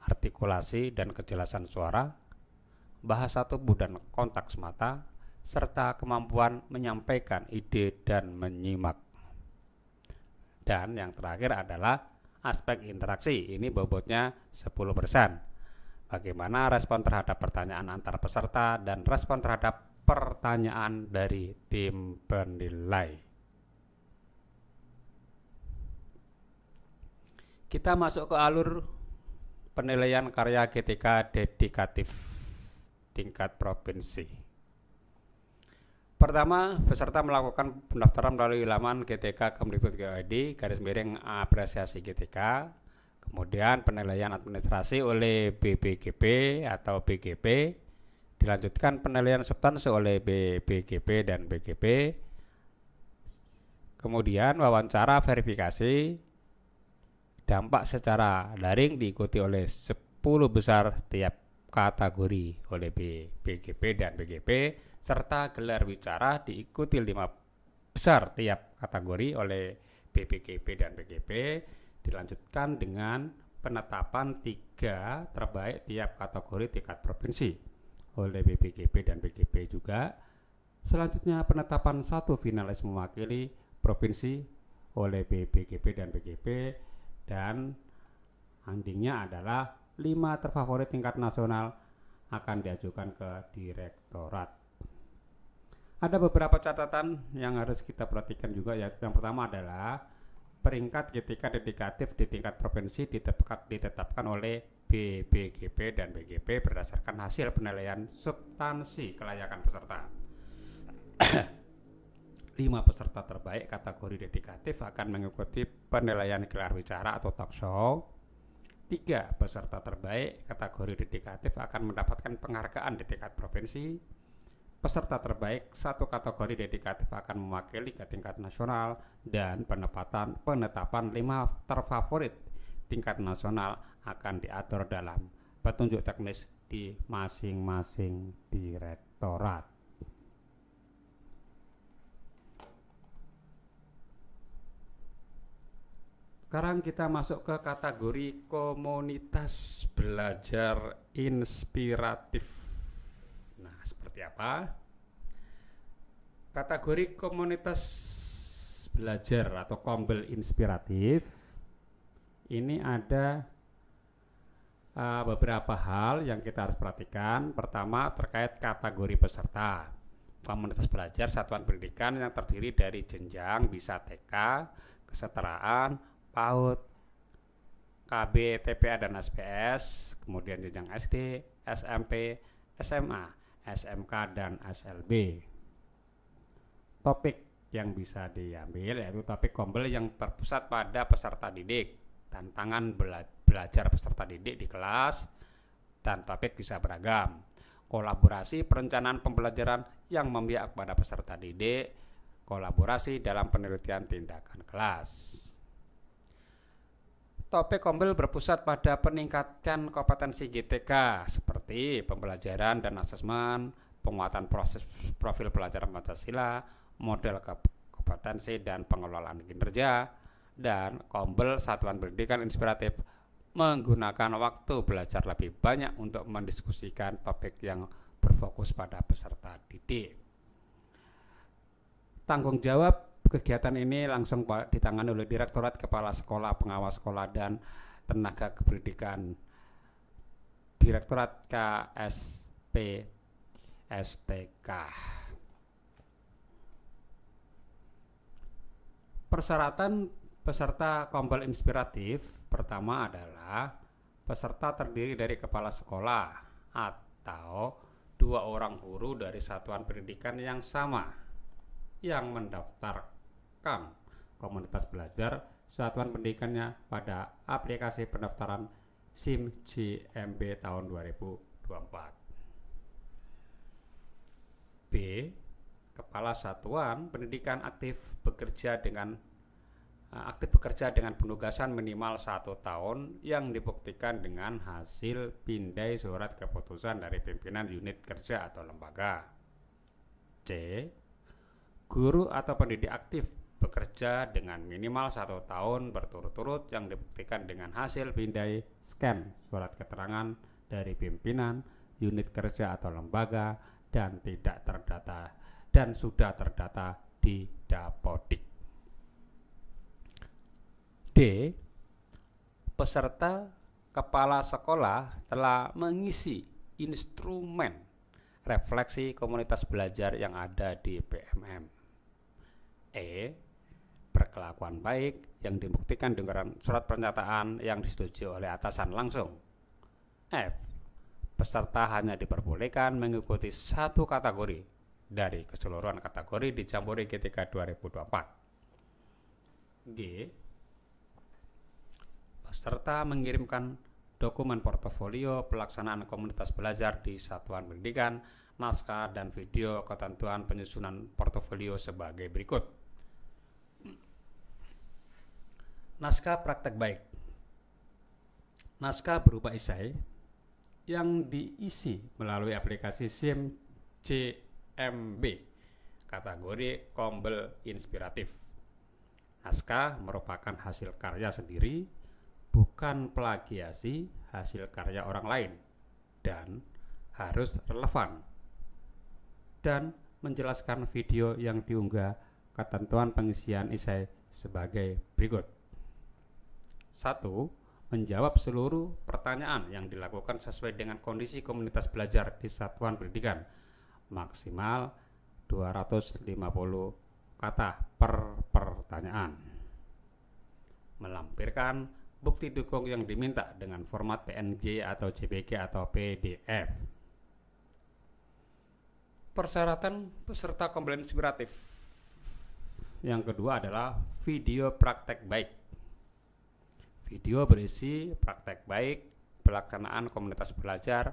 artikulasi dan kejelasan suara, bahasa tubuh dan kontak mata, serta kemampuan menyampaikan ide dan menyimak. Dan yang terakhir adalah aspek interaksi, ini bobotnya 10%. Bagaimana respon terhadap pertanyaan antar peserta dan respon terhadap pertanyaan dari tim penilai. Kita masuk ke alur penilaian karya GTK dedikatif tingkat provinsi. Pertama, peserta melakukan pendaftaran melalui laman GTK Kemdikbud.go.id /apresiasi GTK. Kemudian penilaian administrasi oleh BPGP atau BGP. Dilanjutkan penilaian substansi oleh BPGP dan BGP. Kemudian wawancara verifikasi dampak secara daring diikuti oleh 10 besar tiap kategori oleh BPGP dan BGP, serta gelar wicara diikuti 5 besar tiap kategori oleh BPGP dan BGP. Dilanjutkan dengan penetapan 3 terbaik tiap kategori tingkat provinsi oleh BPGP dan BGP juga. Selanjutnya penetapan 1 finalis mewakili provinsi oleh BPGP dan BGP, dan endingnya adalah 5 terfavorit tingkat nasional akan diajukan ke direktorat. Ada beberapa catatan yang harus kita perhatikan juga, ya. Yang pertama adalah peringkat GTK dedikatif di tingkat provinsi ditetapkan oleh B, BGP, dan BGP berdasarkan hasil penilaian substansi kelayakan peserta. 5 peserta terbaik kategori dedikatif akan mengikuti penilaian gelar bicara atau talk show. 3 peserta terbaik kategori dedikatif akan mendapatkan penghargaan di tingkat provinsi. Peserta terbaik satu kategori dedikatif akan mewakili ke tingkat nasional, dan penetapan 5 terfavorit tingkat nasional akan diatur dalam petunjuk teknis di masing-masing direktorat. Sekarang kita masuk ke kategori komunitas belajar inspiratif. Nah, seperti apa? Kategori komunitas belajar atau kombel inspiratif ini ada beberapa hal yang kita harus perhatikan. Pertama, terkait kategori peserta. Komunitas belajar satuan pendidikan yang terdiri dari jenjang bisa TK, kesetaraan, PAUD, KB, TPA, dan SPS, kemudian jenjang SD, SMP, SMA, SMK, dan SLB. Topik yang bisa diambil yaitu topik kombel yang berpusat pada peserta didik, tantangan belajar peserta didik di kelas, dan topik bisa beragam. Kolaborasi perencanaan pembelajaran yang memihak pada peserta didik, kolaborasi dalam penelitian tindakan kelas. Topik kombel berpusat pada peningkatan kompetensi GTK seperti pembelajaran dan asesmen, penguatan proses profil pelajaran Pancasila, model kompetensi dan pengelolaan kinerja, dan kombel satuan pendidikan inspiratif menggunakan waktu belajar lebih banyak untuk mendiskusikan topik yang berfokus pada peserta didik. Tanggung jawab kegiatan ini langsung ditangani oleh Direktorat Kepala Sekolah, Pengawas Sekolah, dan Tenaga Kependidikan Direktorat KSP STK. Persyaratan peserta kombel inspiratif pertama adalah peserta terdiri dari kepala sekolah atau 2 orang guru dari satuan pendidikan yang sama yang mendaftarkan komunitas belajar satuan pendidikannya pada aplikasi pendaftaran SIM JMB tahun 2024. B. Kepala satuan pendidikan aktif bekerja dengan penugasan minimal 1 tahun yang dibuktikan dengan hasil pindai surat keputusan dari pimpinan unit kerja atau lembaga. C. Guru atau pendidik aktif bekerja dengan minimal 1 tahun berturut-turut yang dibuktikan dengan hasil pindai scan surat keterangan dari pimpinan unit kerja atau lembaga dan tidak terdata dan sudah terdata di Dapodik. D. Peserta kepala sekolah telah mengisi instrumen refleksi komunitas belajar yang ada di PMM. E. Berkelakuan baik yang dibuktikan dengan surat pernyataan yang disetujui oleh atasan langsung. F. Peserta hanya diperbolehkan mengikuti 1 kategori dari keseluruhan kategori di Jambore GTK 2024. G. Peserta mengirimkan dokumen portofolio pelaksanaan komunitas belajar di satuan pendidikan, naskah dan video ketentuan penyusunan portofolio sebagai berikut. Naskah praktek baik. Naskah berupa esai yang diisi melalui aplikasi SIM JMB kategori kombel inspiratif. Naskah merupakan hasil karya sendiri, bukan plagiasi hasil karya orang lain, dan harus relevan dan menjelaskan video yang diunggah ketentuan pengisian esai sebagai berikut. 1. Menjawab seluruh pertanyaan yang dilakukan sesuai dengan kondisi komunitas belajar di satuan pendidikan, maksimal 250 kata per pertanyaan. Melampirkan bukti dukung yang diminta dengan format PNG atau JPG atau PDF. Persyaratan peserta kompetensi inspiratif. Yang kedua adalah video praktek baik. Video berisi praktek baik, pelaksanaan komunitas belajar,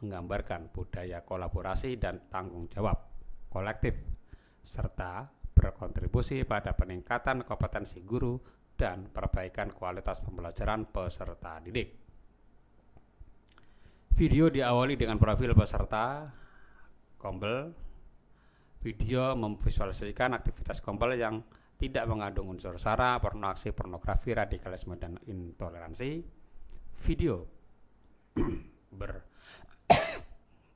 menggambarkan budaya kolaborasi dan tanggung jawab kolektif, serta berkontribusi pada peningkatan kompetensi guru dan perbaikan kualitas pembelajaran peserta didik. Video diawali dengan profil peserta Kompel. Video memvisualisasikan aktivitas Kompel yang tidak mengandung unsur sara, pornografi, radikalisme, dan intoleransi. Video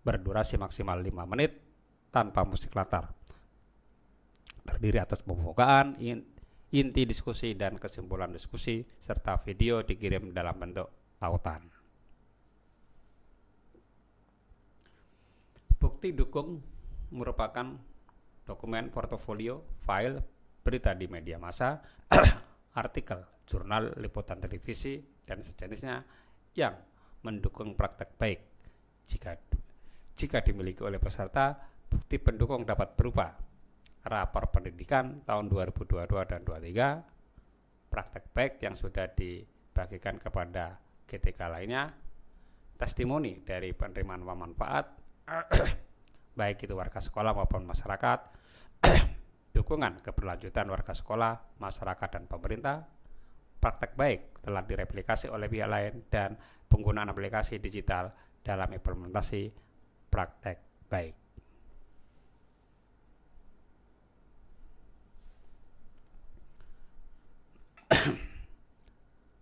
berdurasi maksimal 5 menit tanpa musik latar. Terdiri atas pembukaan, inti diskusi, dan kesimpulan diskusi, serta video dikirim dalam bentuk tautan. Bukti dukung merupakan dokumen portofolio, file, berita di media massa, artikel, jurnal, liputan televisi, dan sejenisnya yang mendukung praktek baik. Jika dimiliki oleh peserta, bukti pendukung dapat berupa rapor pendidikan tahun 2022 dan 2023, praktek baik yang sudah dibagikan kepada GTK lainnya, testimoni dari penerimaan manfaat, baik itu warga sekolah maupun masyarakat, dukungan keberlanjutan warga sekolah, masyarakat, dan pemerintah, praktek baik telah direplikasi oleh pihak lain, dan penggunaan aplikasi digital dalam implementasi praktek baik.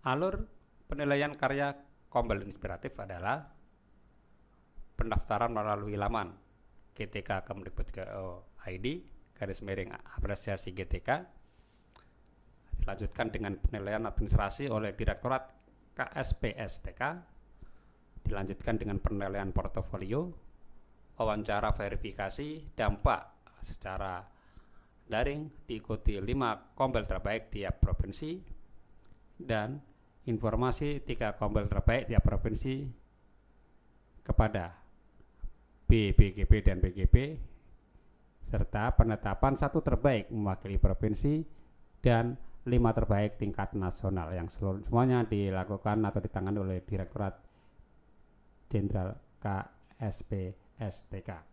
Alur penilaian karya Kompel inspiratif adalah pendaftaran melalui laman GTK Kemdikbud.go.id /apresiasi GTK, dilanjutkan dengan penilaian administrasi oleh Direktorat KSPSTK, dilanjutkan dengan penilaian portofolio, wawancara verifikasi dampak secara daring, diikuti 5 Kompel terbaik tiap provinsi, dan informasi 3 Kompel terbaik tiap provinsi kepada BPGP dan BGP, serta penetapan 1 terbaik mewakili provinsi dan 5 terbaik tingkat nasional, yang semuanya dilakukan atau ditangani oleh Direktorat Jenderal KSPSTK.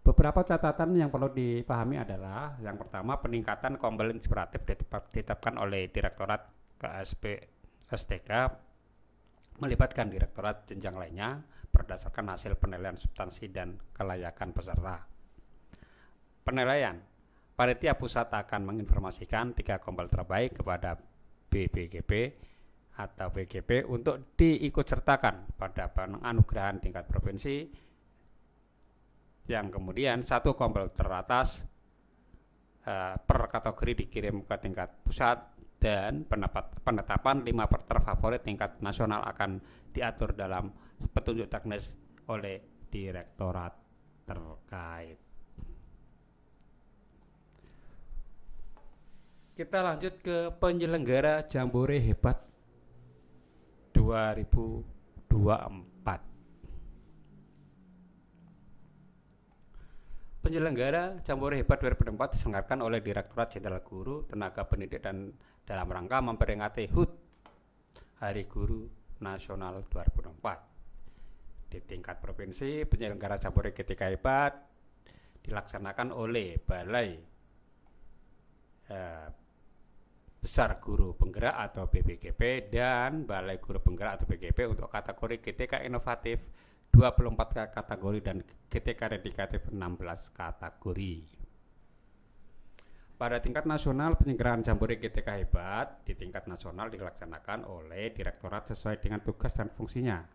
Beberapa catatan yang perlu dipahami adalah, yang pertama, peningkatan Kompel inspiratif ditetapkan oleh Direktorat KSPSTK melibatkan direktorat jenjang lainnya berdasarkan hasil penilaian substansi dan kelayakan peserta. Penilaian, panitia pusat akan menginformasikan 3 Kompel terbaik kepada BPGP atau BGP untuk diikutsertakan pada penganugerahan tingkat provinsi, yang kemudian 1 Kompel teratas per kategori dikirim ke tingkat pusat, dan penetapan 5 terfavorit tingkat nasional akan diatur dalam petunjuk teknis oleh direktorat terkait. Kita lanjut ke penyelenggara Jambore Hebat 2024. Penyelenggara Jambore Hebat 2024 diselenggarakan oleh Direktorat Jenderal Guru, Tenaga Pendidik, dan dalam rangka memperingati HUT, Hari Guru Nasional 2024. Di tingkat provinsi, penyelenggara Jambore GTK Hebat dilaksanakan oleh Balai Besar Guru Penggerak atau BBGP dan Balai Guru Penggerak atau BGP untuk kategori GTK Inovatif 24 kategori dan GTK Dedikatif 16 kategori. Pada tingkat nasional, penyelenggaraan Jambore GTK Hebat di tingkat nasional dilaksanakan oleh direktorat sesuai dengan tugas dan fungsinya,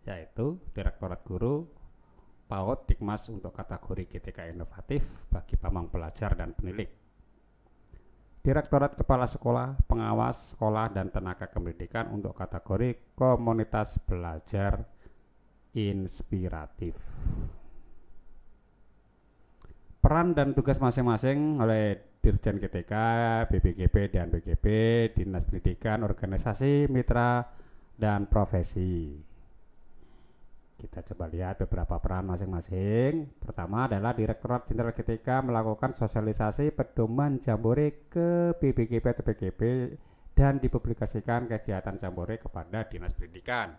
yaitu Direktorat Guru, PAUD, Dikmas untuk kategori GTK Inovatif bagi pamong pelajar dan penilik, Direktorat Kepala Sekolah, Pengawas Sekolah, dan Tenaga Kependidikan untuk kategori Komunitas Belajar Inspiratif. Peran dan tugas masing-masing oleh Dirjen GTK, BPGP dan BGP, Dinas Pendidikan, organisasi, mitra, dan profesi. Kita coba lihat beberapa peran masing-masing. Pertama adalah Direktorat Jenderal GTK melakukan sosialisasi pedoman Jambore ke BPGP atau BGP dan dipublikasikan kegiatan Jambore kepada Dinas Pendidikan,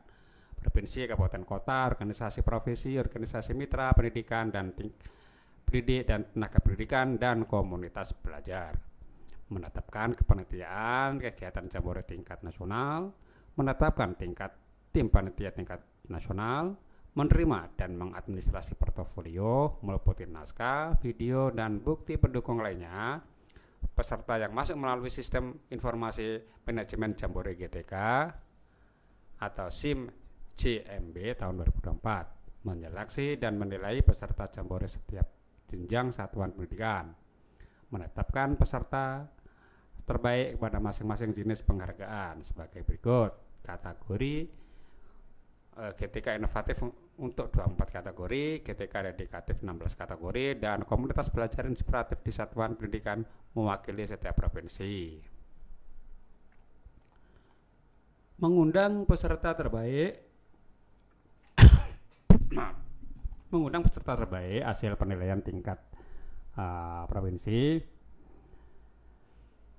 provinsi, kabupaten, kota, organisasi profesi, organisasi mitra pendidikan dan pendidik dan tenaga pendidikan dan komunitas belajar. Menetapkan kepanitiaan kegiatan Jambore tingkat nasional, menetapkan tim panitia tingkat nasional, menerima dan mengadministrasi portofolio meliputi naskah, video, dan bukti pendukung lainnya peserta yang masuk melalui sistem informasi manajemen Jambore GTK atau SIM JMB tahun 2024, menyeleksi dan menilai peserta Jambore setiap jenjang satuan pendidikan, menetapkan peserta terbaik pada masing-masing jenis penghargaan sebagai berikut. Kategori GTK inovatif untuk 24 kategori, GTK dedikatif 16 kategori, dan komunitas belajar inspiratif di satuan pendidikan mewakili setiap provinsi. Mengundang peserta terbaik hasil penilaian tingkat provinsi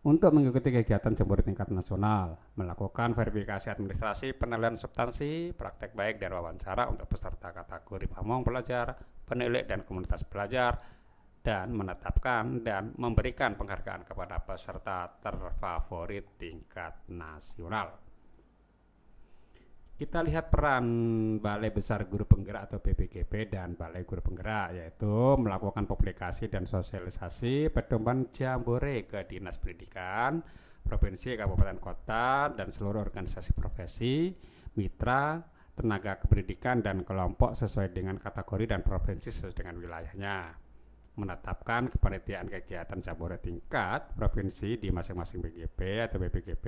untuk mengikuti kegiatan Jambore tingkat nasional, melakukan verifikasi administrasi, penilaian substansi, praktek baik dan wawancara untuk peserta kategori pamong belajar, penilik dan komunitas belajar, dan menetapkan dan memberikan penghargaan kepada peserta terfavorit tingkat nasional. Kita lihat peran Balai Besar Guru Penggerak atau BPGP dan Balai Guru Penggerak, yaitu melakukan publikasi dan sosialisasi pedoman Jambore ke Dinas Pendidikan, provinsi, kabupaten, kota, dan seluruh organisasi profesi, mitra, tenaga kependidikan, dan kelompok sesuai dengan kategori dan provinsi sesuai dengan wilayahnya. Menetapkan kepanitiaan kegiatan Jambore tingkat provinsi di masing-masing BGP atau BPGP,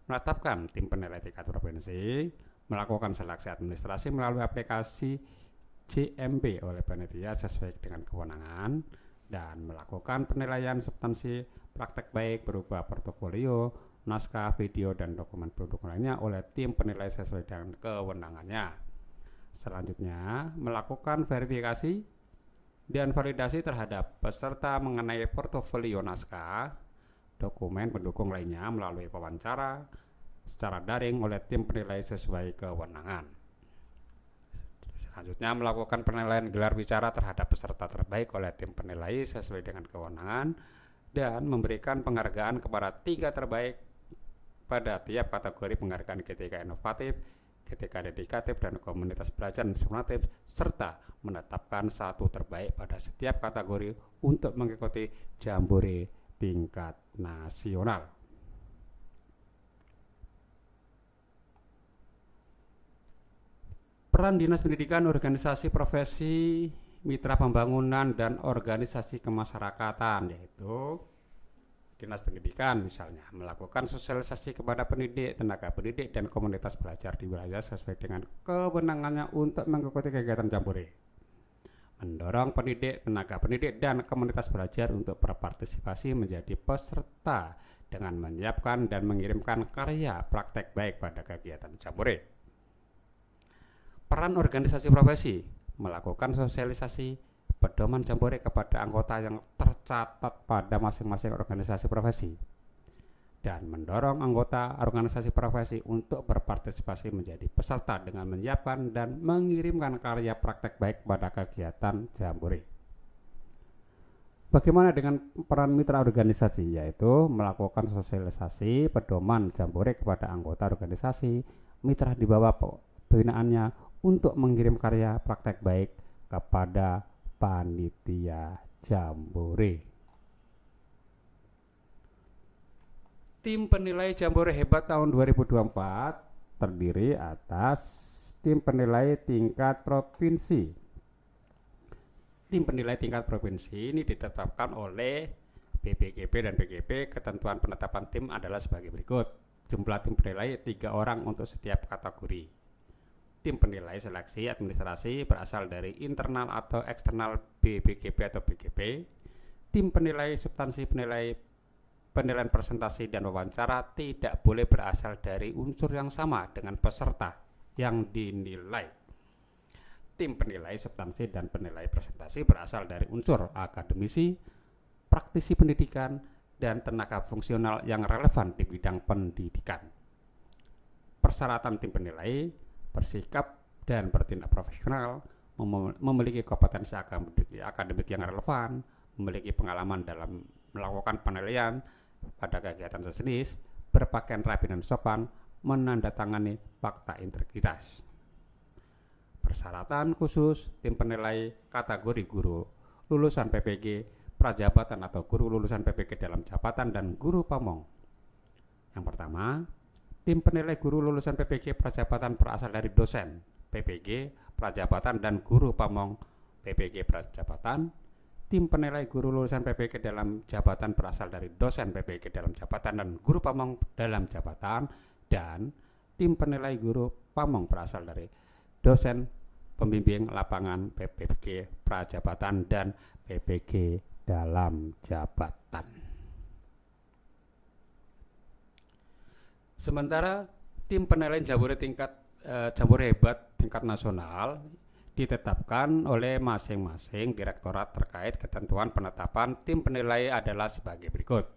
menetapkan tim penilai tingkat provinsi, melakukan seleksi administrasi melalui aplikasi JMB oleh panitia sesuai dengan kewenangan, dan melakukan penilaian substansi praktek baik berupa portofolio, naskah, video, dan dokumen pendukung lainnya oleh tim penilai sesuai dengan kewenangannya. Selanjutnya, melakukan verifikasi dan validasi terhadap peserta mengenai portofolio naskah, dokumen pendukung lainnya melalui wawancara secara daring oleh tim penilai sesuai kewenangan. Selanjutnya, melakukan penilaian gelar bicara terhadap peserta terbaik oleh tim penilai sesuai dengan kewenangan dan memberikan penghargaan kepada 3 terbaik pada tiap kategori penghargaan GTK inovatif, GTK dedikatif, dan komunitas belajar inspiratif, serta menetapkan 1 terbaik pada setiap kategori untuk mengikuti Jambore tingkat nasional. Peran Dinas Pendidikan, organisasi profesi, mitra pembangunan, dan organisasi kemasyarakatan, yaitu Dinas Pendidikan misalnya melakukan sosialisasi kepada pendidik, tenaga pendidik, dan komunitas belajar di wilayah sesuai dengan kewenangannya untuk mengikuti kegiatan Jambore. Mendorong pendidik, tenaga pendidik, dan komunitas belajar untuk berpartisipasi menjadi peserta dengan menyiapkan dan mengirimkan karya praktek baik pada kegiatan Jambore. Peran organisasi profesi melakukan sosialisasi pedoman Jambore kepada anggota yang tercatat pada masing-masing organisasi profesi, dan mendorong anggota organisasi profesi untuk berpartisipasi menjadi peserta dengan menyiapkan dan mengirimkan karya praktek baik pada kegiatan Jambore. Bagaimana dengan peran mitra organisasi, yaitu melakukan sosialisasi pedoman Jambore kepada anggota organisasi mitra di bawah pembinaannya untuk mengirim karya praktek baik kepada panitia Jambore. Tim penilai Jambore Hebat tahun 2024 terdiri atas tim penilai tingkat provinsi. Tim penilai tingkat provinsi ini ditetapkan oleh BPGP dan BGP. Ketentuan penetapan tim adalah sebagai berikut. Jumlah tim penilai 3 orang untuk setiap kategori. Tim penilai seleksi administrasi berasal dari internal atau eksternal BPGP atau BGP. tim penilai substansi penilaian presentasi dan wawancara tidak boleh berasal dari unsur yang sama dengan peserta yang dinilai. Tim penilai substansi dan penilai presentasi berasal dari unsur akademisi, praktisi pendidikan, dan tenaga fungsional yang relevan di bidang pendidikan. Persyaratan tim penilai bersikap dan bertindak profesional, memiliki kompetensi akademik yang relevan, memiliki pengalaman dalam melakukan penilaian pada kegiatan sejenis, berpakaian rapi dan sopan, menandatangani fakta integritas. Persyaratan khusus tim penilai kategori guru lulusan PPG prajabatan atau guru lulusan PPG dalam jabatan dan guru pamong. Yang pertama, tim penilai guru lulusan PPG prajabatan berasal dari dosen PPG prajabatan dan guru pamong PPG prajabatan. Tim penilai guru lulusan PPG dalam jabatan berasal dari dosen PPG dalam jabatan dan guru pamong dalam jabatan. Dan tim penilai guru pamong berasal dari dosen pembimbing lapangan PPG prajabatan dan PPG dalam jabatan. Sementara tim penilai Jambore hebat tingkat nasional ditetapkan oleh masing-masing direktorat terkait ketentuan penetapan tim penilai adalah sebagai berikut.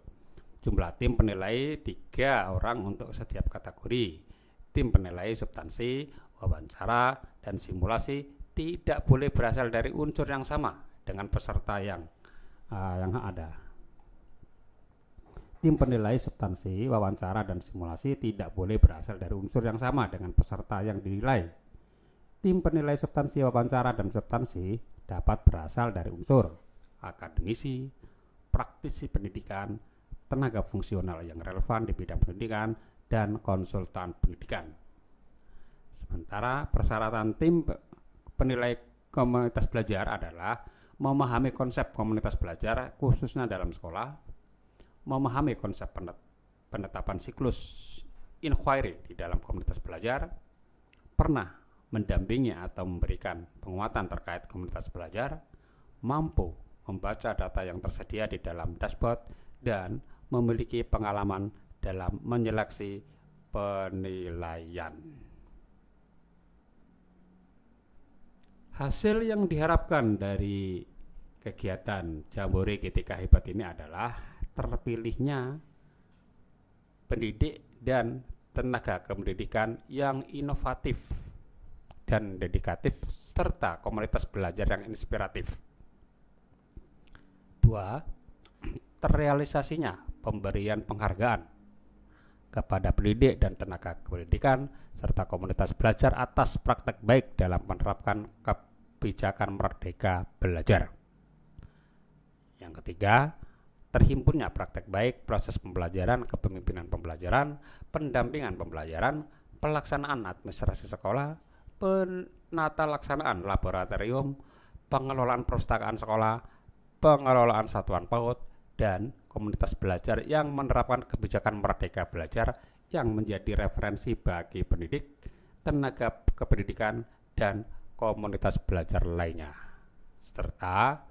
Jumlah tim penilai 3 orang untuk setiap kategori. Tim penilai substansi, wawancara, dan simulasi tidak boleh berasal dari unsur yang sama dengan peserta yang ada. Tim penilai substansi, wawancara, dan simulasi tidak boleh berasal dari unsur yang sama dengan peserta yang dinilai. Tim penilai substansi, wawancara, dan substansi dapat berasal dari unsur akademisi, praktisi pendidikan, tenaga fungsional yang relevan di bidang pendidikan, dan konsultan pendidikan. Sementara persyaratan tim penilai komunitas belajar adalah memahami konsep komunitas belajar khususnya dalam sekolah, memahami konsep penetapan siklus inquiry di dalam komunitas belajar, pernah mendampingi atau memberikan penguatan terkait komunitas belajar, mampu membaca data yang tersedia di dalam dashboard, dan memiliki pengalaman dalam menyeleksi penilaian. Hasil yang diharapkan dari kegiatan Jambore GTK Hebat ini adalah terpilihnya pendidik dan tenaga kependidikan yang inovatif dan dedikatif serta komunitas belajar yang inspiratif. 2. Terrealisasinya pemberian penghargaan kepada pendidik dan tenaga kependidikan serta komunitas belajar atas praktek baik dalam menerapkan kebijakan Merdeka Belajar. Yang ketiga, terhimpunnya praktek baik proses pembelajaran, kepemimpinan pembelajaran, pendampingan pembelajaran, pelaksanaan administrasi sekolah, penata laksanaan laboratorium, pengelolaan perpustakaan sekolah, pengelolaan satuan PAUD, dan komunitas belajar yang menerapkan kebijakan Merdeka Belajar yang menjadi referensi bagi pendidik, tenaga kependidikan, dan komunitas belajar lainnya, serta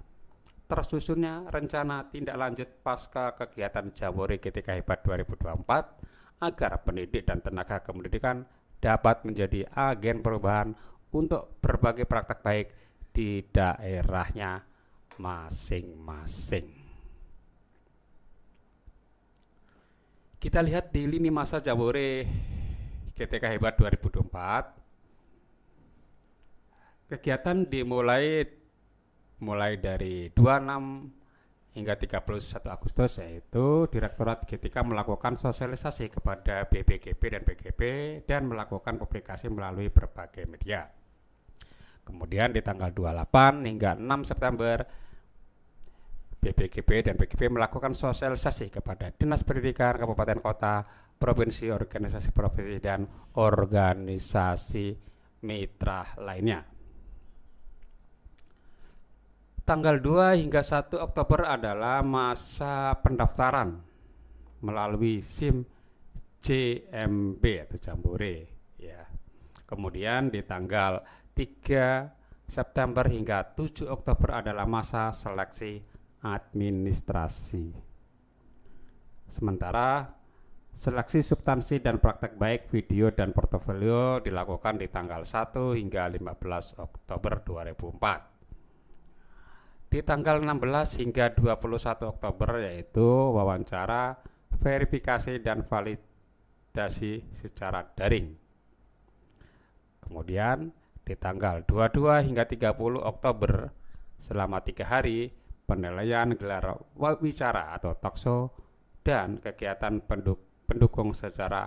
tersusunnya rencana tindak lanjut pasca kegiatan Jambore GTK Hebat 2024 agar pendidik dan tenaga kependidikan dapat menjadi agen perubahan untuk berbagai praktek baik di daerahnya masing-masing. Kita lihat di lini masa Jambore GTK Hebat 2024. Kegiatan dimulai dari 26 hingga 31 Agustus, yaitu Direktorat GTK melakukan sosialisasi kepada BPGP dan PGP dan melakukan publikasi melalui berbagai media. Kemudian di tanggal 28 hingga 6 September BPGP dan PGP melakukan sosialisasi kepada Dinas Pendidikan Kabupaten Kota, Provinsi, organisasi provinsi, dan organisasi mitra lainnya. Tanggal 2 hingga 1 Oktober adalah masa pendaftaran melalui SIM JMB atau Jambore ya. Kemudian di tanggal 3 September hingga 7 Oktober adalah masa seleksi administrasi. Sementara seleksi substansi dan praktek baik video dan portofolio dilakukan di tanggal 1 hingga 15 Oktober 2004. Di tanggal 16 hingga 21 Oktober yaitu wawancara, verifikasi dan validasi secara daring. Kemudian di tanggal 22 hingga 30 Oktober selama 3 hari penilaian gelar wawancara atau talkshow dan kegiatan pendukung secara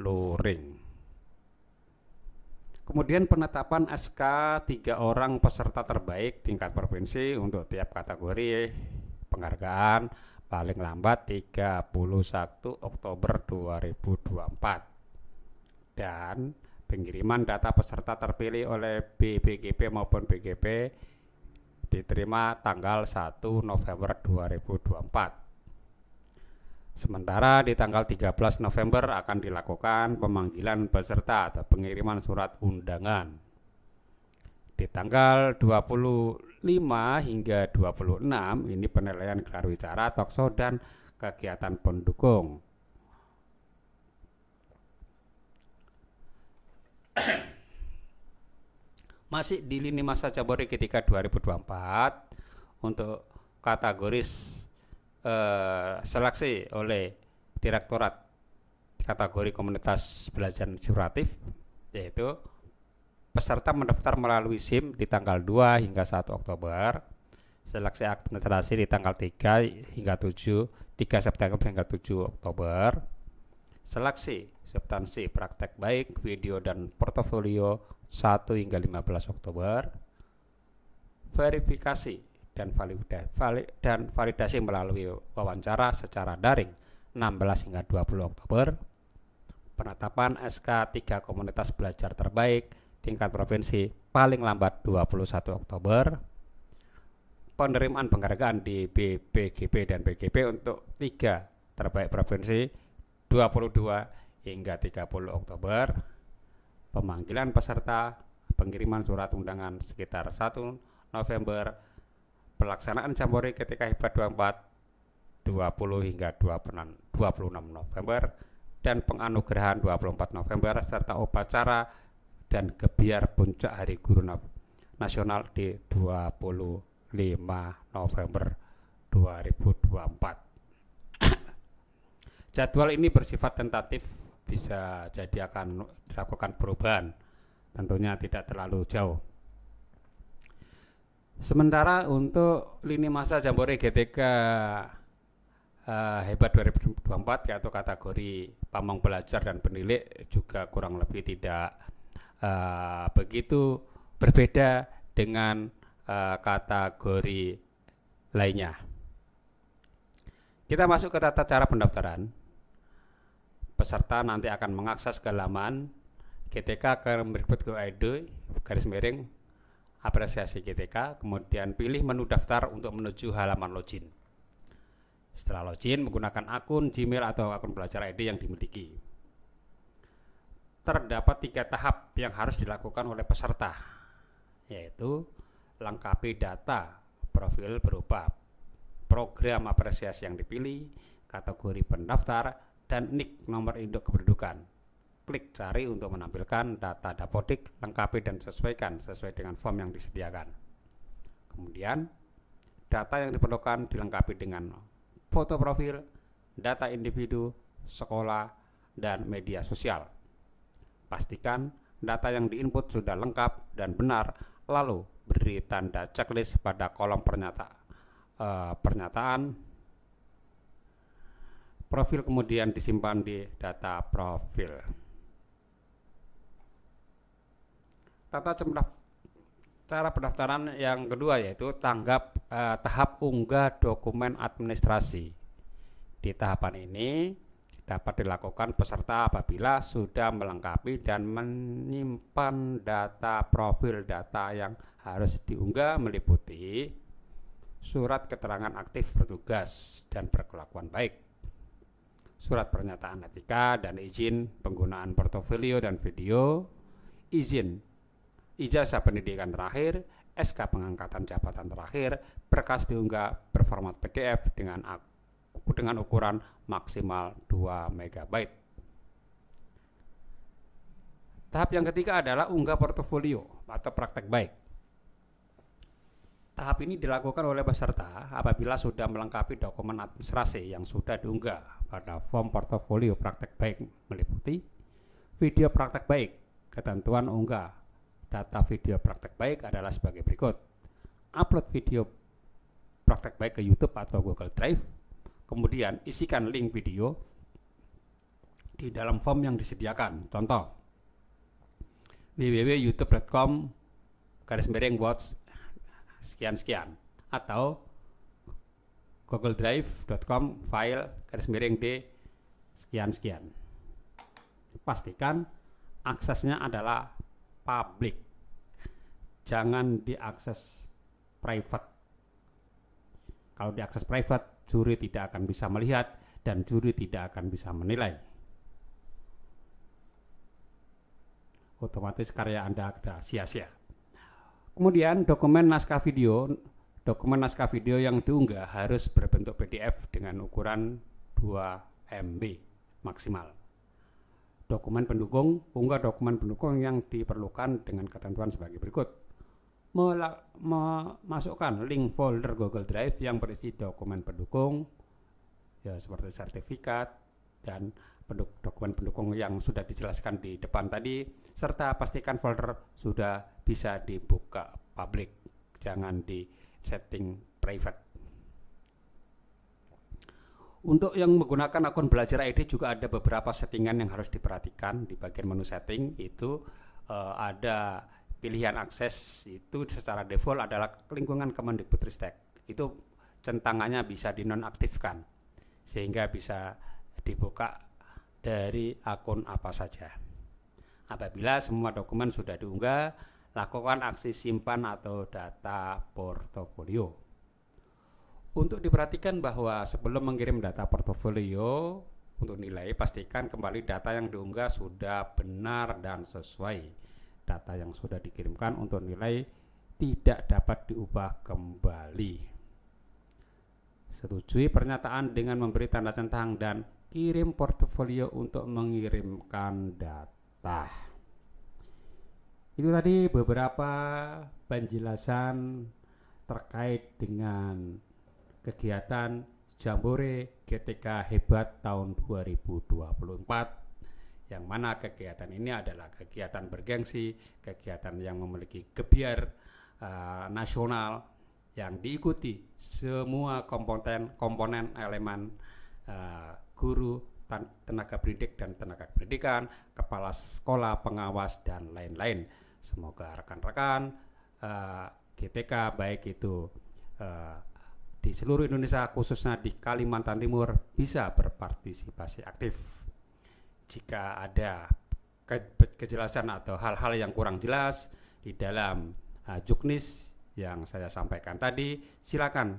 luring. Kemudian penetapan SK 3 orang peserta terbaik tingkat provinsi untuk tiap kategori penghargaan paling lambat 31 Oktober 2024. Dan pengiriman data peserta terpilih oleh BPGP maupun BGP diterima tanggal 1 November 2024. Sementara di tanggal 13 November akan dilakukan pemanggilan peserta atau pengiriman surat undangan. Di tanggal 25 hingga 26 ini penilaian gelar wicara, talkshow dan kegiatan pendukung. Masih di lini masa Jambore G3 2024 untuk kategoris seleksi oleh Direktorat kategori komunitas belajar inspiratif, yaitu peserta mendaftar melalui SIM di tanggal 2 hingga 1 Oktober, seleksi administrasi di tanggal 3 hingga 3 September hingga 7 Oktober, seleksi substansi praktek baik video dan portofolio 1 hingga 15 Oktober, verifikasi dan validasi melalui wawancara secara daring 16 hingga 20 Oktober, penetapan SK 3 komunitas belajar terbaik tingkat provinsi paling lambat 21 Oktober, penerimaan penghargaan di BPGP dan BGP untuk 3 terbaik provinsi 22 hingga 30 Oktober, pemanggilan peserta, pengiriman surat undangan sekitar 1 November, pelaksanaan Jambore G3 Hebat 24 20 hingga 26 November dan penganugerahan 24 November serta upacara dan gebiar puncak Hari Guru Nasional di 25 November 2024. Jadwal ini bersifat tentatif, bisa jadi akan dilakukan perubahan, tentunya tidak terlalu jauh. Sementara untuk lini masa Jambore G3 Hebat 2024 yaitu kategori pamong belajar dan pendidik juga kurang lebih tidak begitu berbeda dengan kategori lainnya. Kita masuk ke tata cara pendaftaran. Peserta nanti akan mengakses ke laman gtk.go.id apresiasi GTK, kemudian pilih menu daftar untuk menuju halaman login. Setelah login, menggunakan akun Gmail atau akun belajar ID yang dimiliki. Terdapat 3 tahap yang harus dilakukan oleh peserta, yaitu lengkapi data profil berupa program apresiasi yang dipilih, kategori pendaftar, dan NIK nomor induk kependudukan. Klik cari untuk menampilkan data dapodik, lengkapi dan sesuaikan sesuai dengan form yang disediakan. Kemudian, data yang diperlukan dilengkapi dengan foto profil, data individu, sekolah, dan media sosial. Pastikan data yang diinput sudah lengkap dan benar, lalu beri tanda checklist pada kolom pernyataan profil, kemudian disimpan di data profil. Cara pendaftaran yang kedua yaitu tahap unggah dokumen administrasi. Di tahapan ini dapat dilakukan peserta apabila sudah melengkapi dan menyimpan data profil. Data yang harus diunggah meliputi surat keterangan aktif bertugas dan berkelakuan baik, surat pernyataan etika dan izin penggunaan portofolio dan video, ijazah pendidikan terakhir, SK pengangkatan jabatan terakhir, berkas diunggah berformat PDF dengan ukuran maksimal 2 MB. Tahap yang ketiga adalah unggah portofolio atau praktek baik. Tahap ini dilakukan oleh peserta apabila sudah melengkapi dokumen administrasi yang sudah diunggah pada form portofolio praktek baik, meliputi video praktek baik. Ketentuan unggah data video praktek baik adalah sebagai berikut: upload video praktek baik ke YouTube atau Google Drive, kemudian isikan link video di dalam form yang disediakan. Contoh, www.youtube.com/watch sekian-sekian atau googledrive.com file_d sekian-sekian. Pastikan aksesnya adalah publik, jangan diakses private. Kalau diakses private, juri tidak akan bisa melihat dan juri tidak akan bisa menilai. Otomatis karya Anda ada sia-sia. Kemudian dokumen naskah video yang diunggah harus berbentuk PDF dengan ukuran 2 MB maksimal. Dokumen pendukung, unggah dokumen pendukung yang diperlukan dengan ketentuan sebagai berikut: memasukkan link folder Google Drive yang berisi dokumen pendukung, ya seperti sertifikat dan dokumen pendukung yang sudah dijelaskan di depan tadi, serta pastikan folder sudah bisa dibuka publik, jangan di setting private. Untuk yang menggunakan akun Belajar ID juga ada beberapa settingan yang harus diperhatikan. Di bagian menu setting itu ada pilihan akses, itu secara default adalah lingkungan Kemendikbudristek. Itu centangannya bisa dinonaktifkan sehingga bisa dibuka dari akun apa saja. Apabila semua dokumen sudah diunggah, lakukan aksi simpan atau data portofolio. Untuk diperhatikan bahwa sebelum mengirim data portofolio untuk nilai, pastikan kembali data yang diunggah sudah benar dan sesuai. Data yang sudah dikirimkan untuk nilai tidak dapat diubah kembali. Setujui pernyataan dengan memberi tanda centang dan kirim portofolio untuk mengirimkan data. Itu tadi beberapa penjelasan terkait dengan kegiatan Jambore GTK Hebat tahun 2024, yang mana kegiatan ini adalah kegiatan bergengsi, kegiatan yang memiliki gebiar nasional yang diikuti semua komponen elemen guru, tenaga pendidik dan tenaga pendidikan, kepala sekolah, pengawas, dan lain-lain. Semoga rekan-rekan GTK baik itu di seluruh Indonesia, khususnya di Kalimantan Timur, bisa berpartisipasi aktif. Jika ada kejelasan atau hal-hal yang kurang jelas di dalam juknis yang saya sampaikan tadi, silakan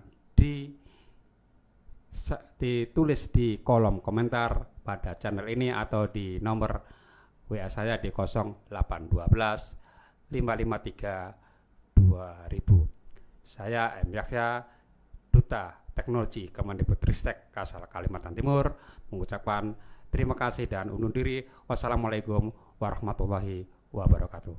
ditulis di kolom komentar pada channel ini atau di nomor WA saya di 0812 553 2000. Saya M. Yahya, Duta Teknologi Kemendikbudristek Kalsel Kalimantan Timur, mengucapkan terima kasih dan undur diri. Wassalamualaikum warahmatullahi wabarakatuh.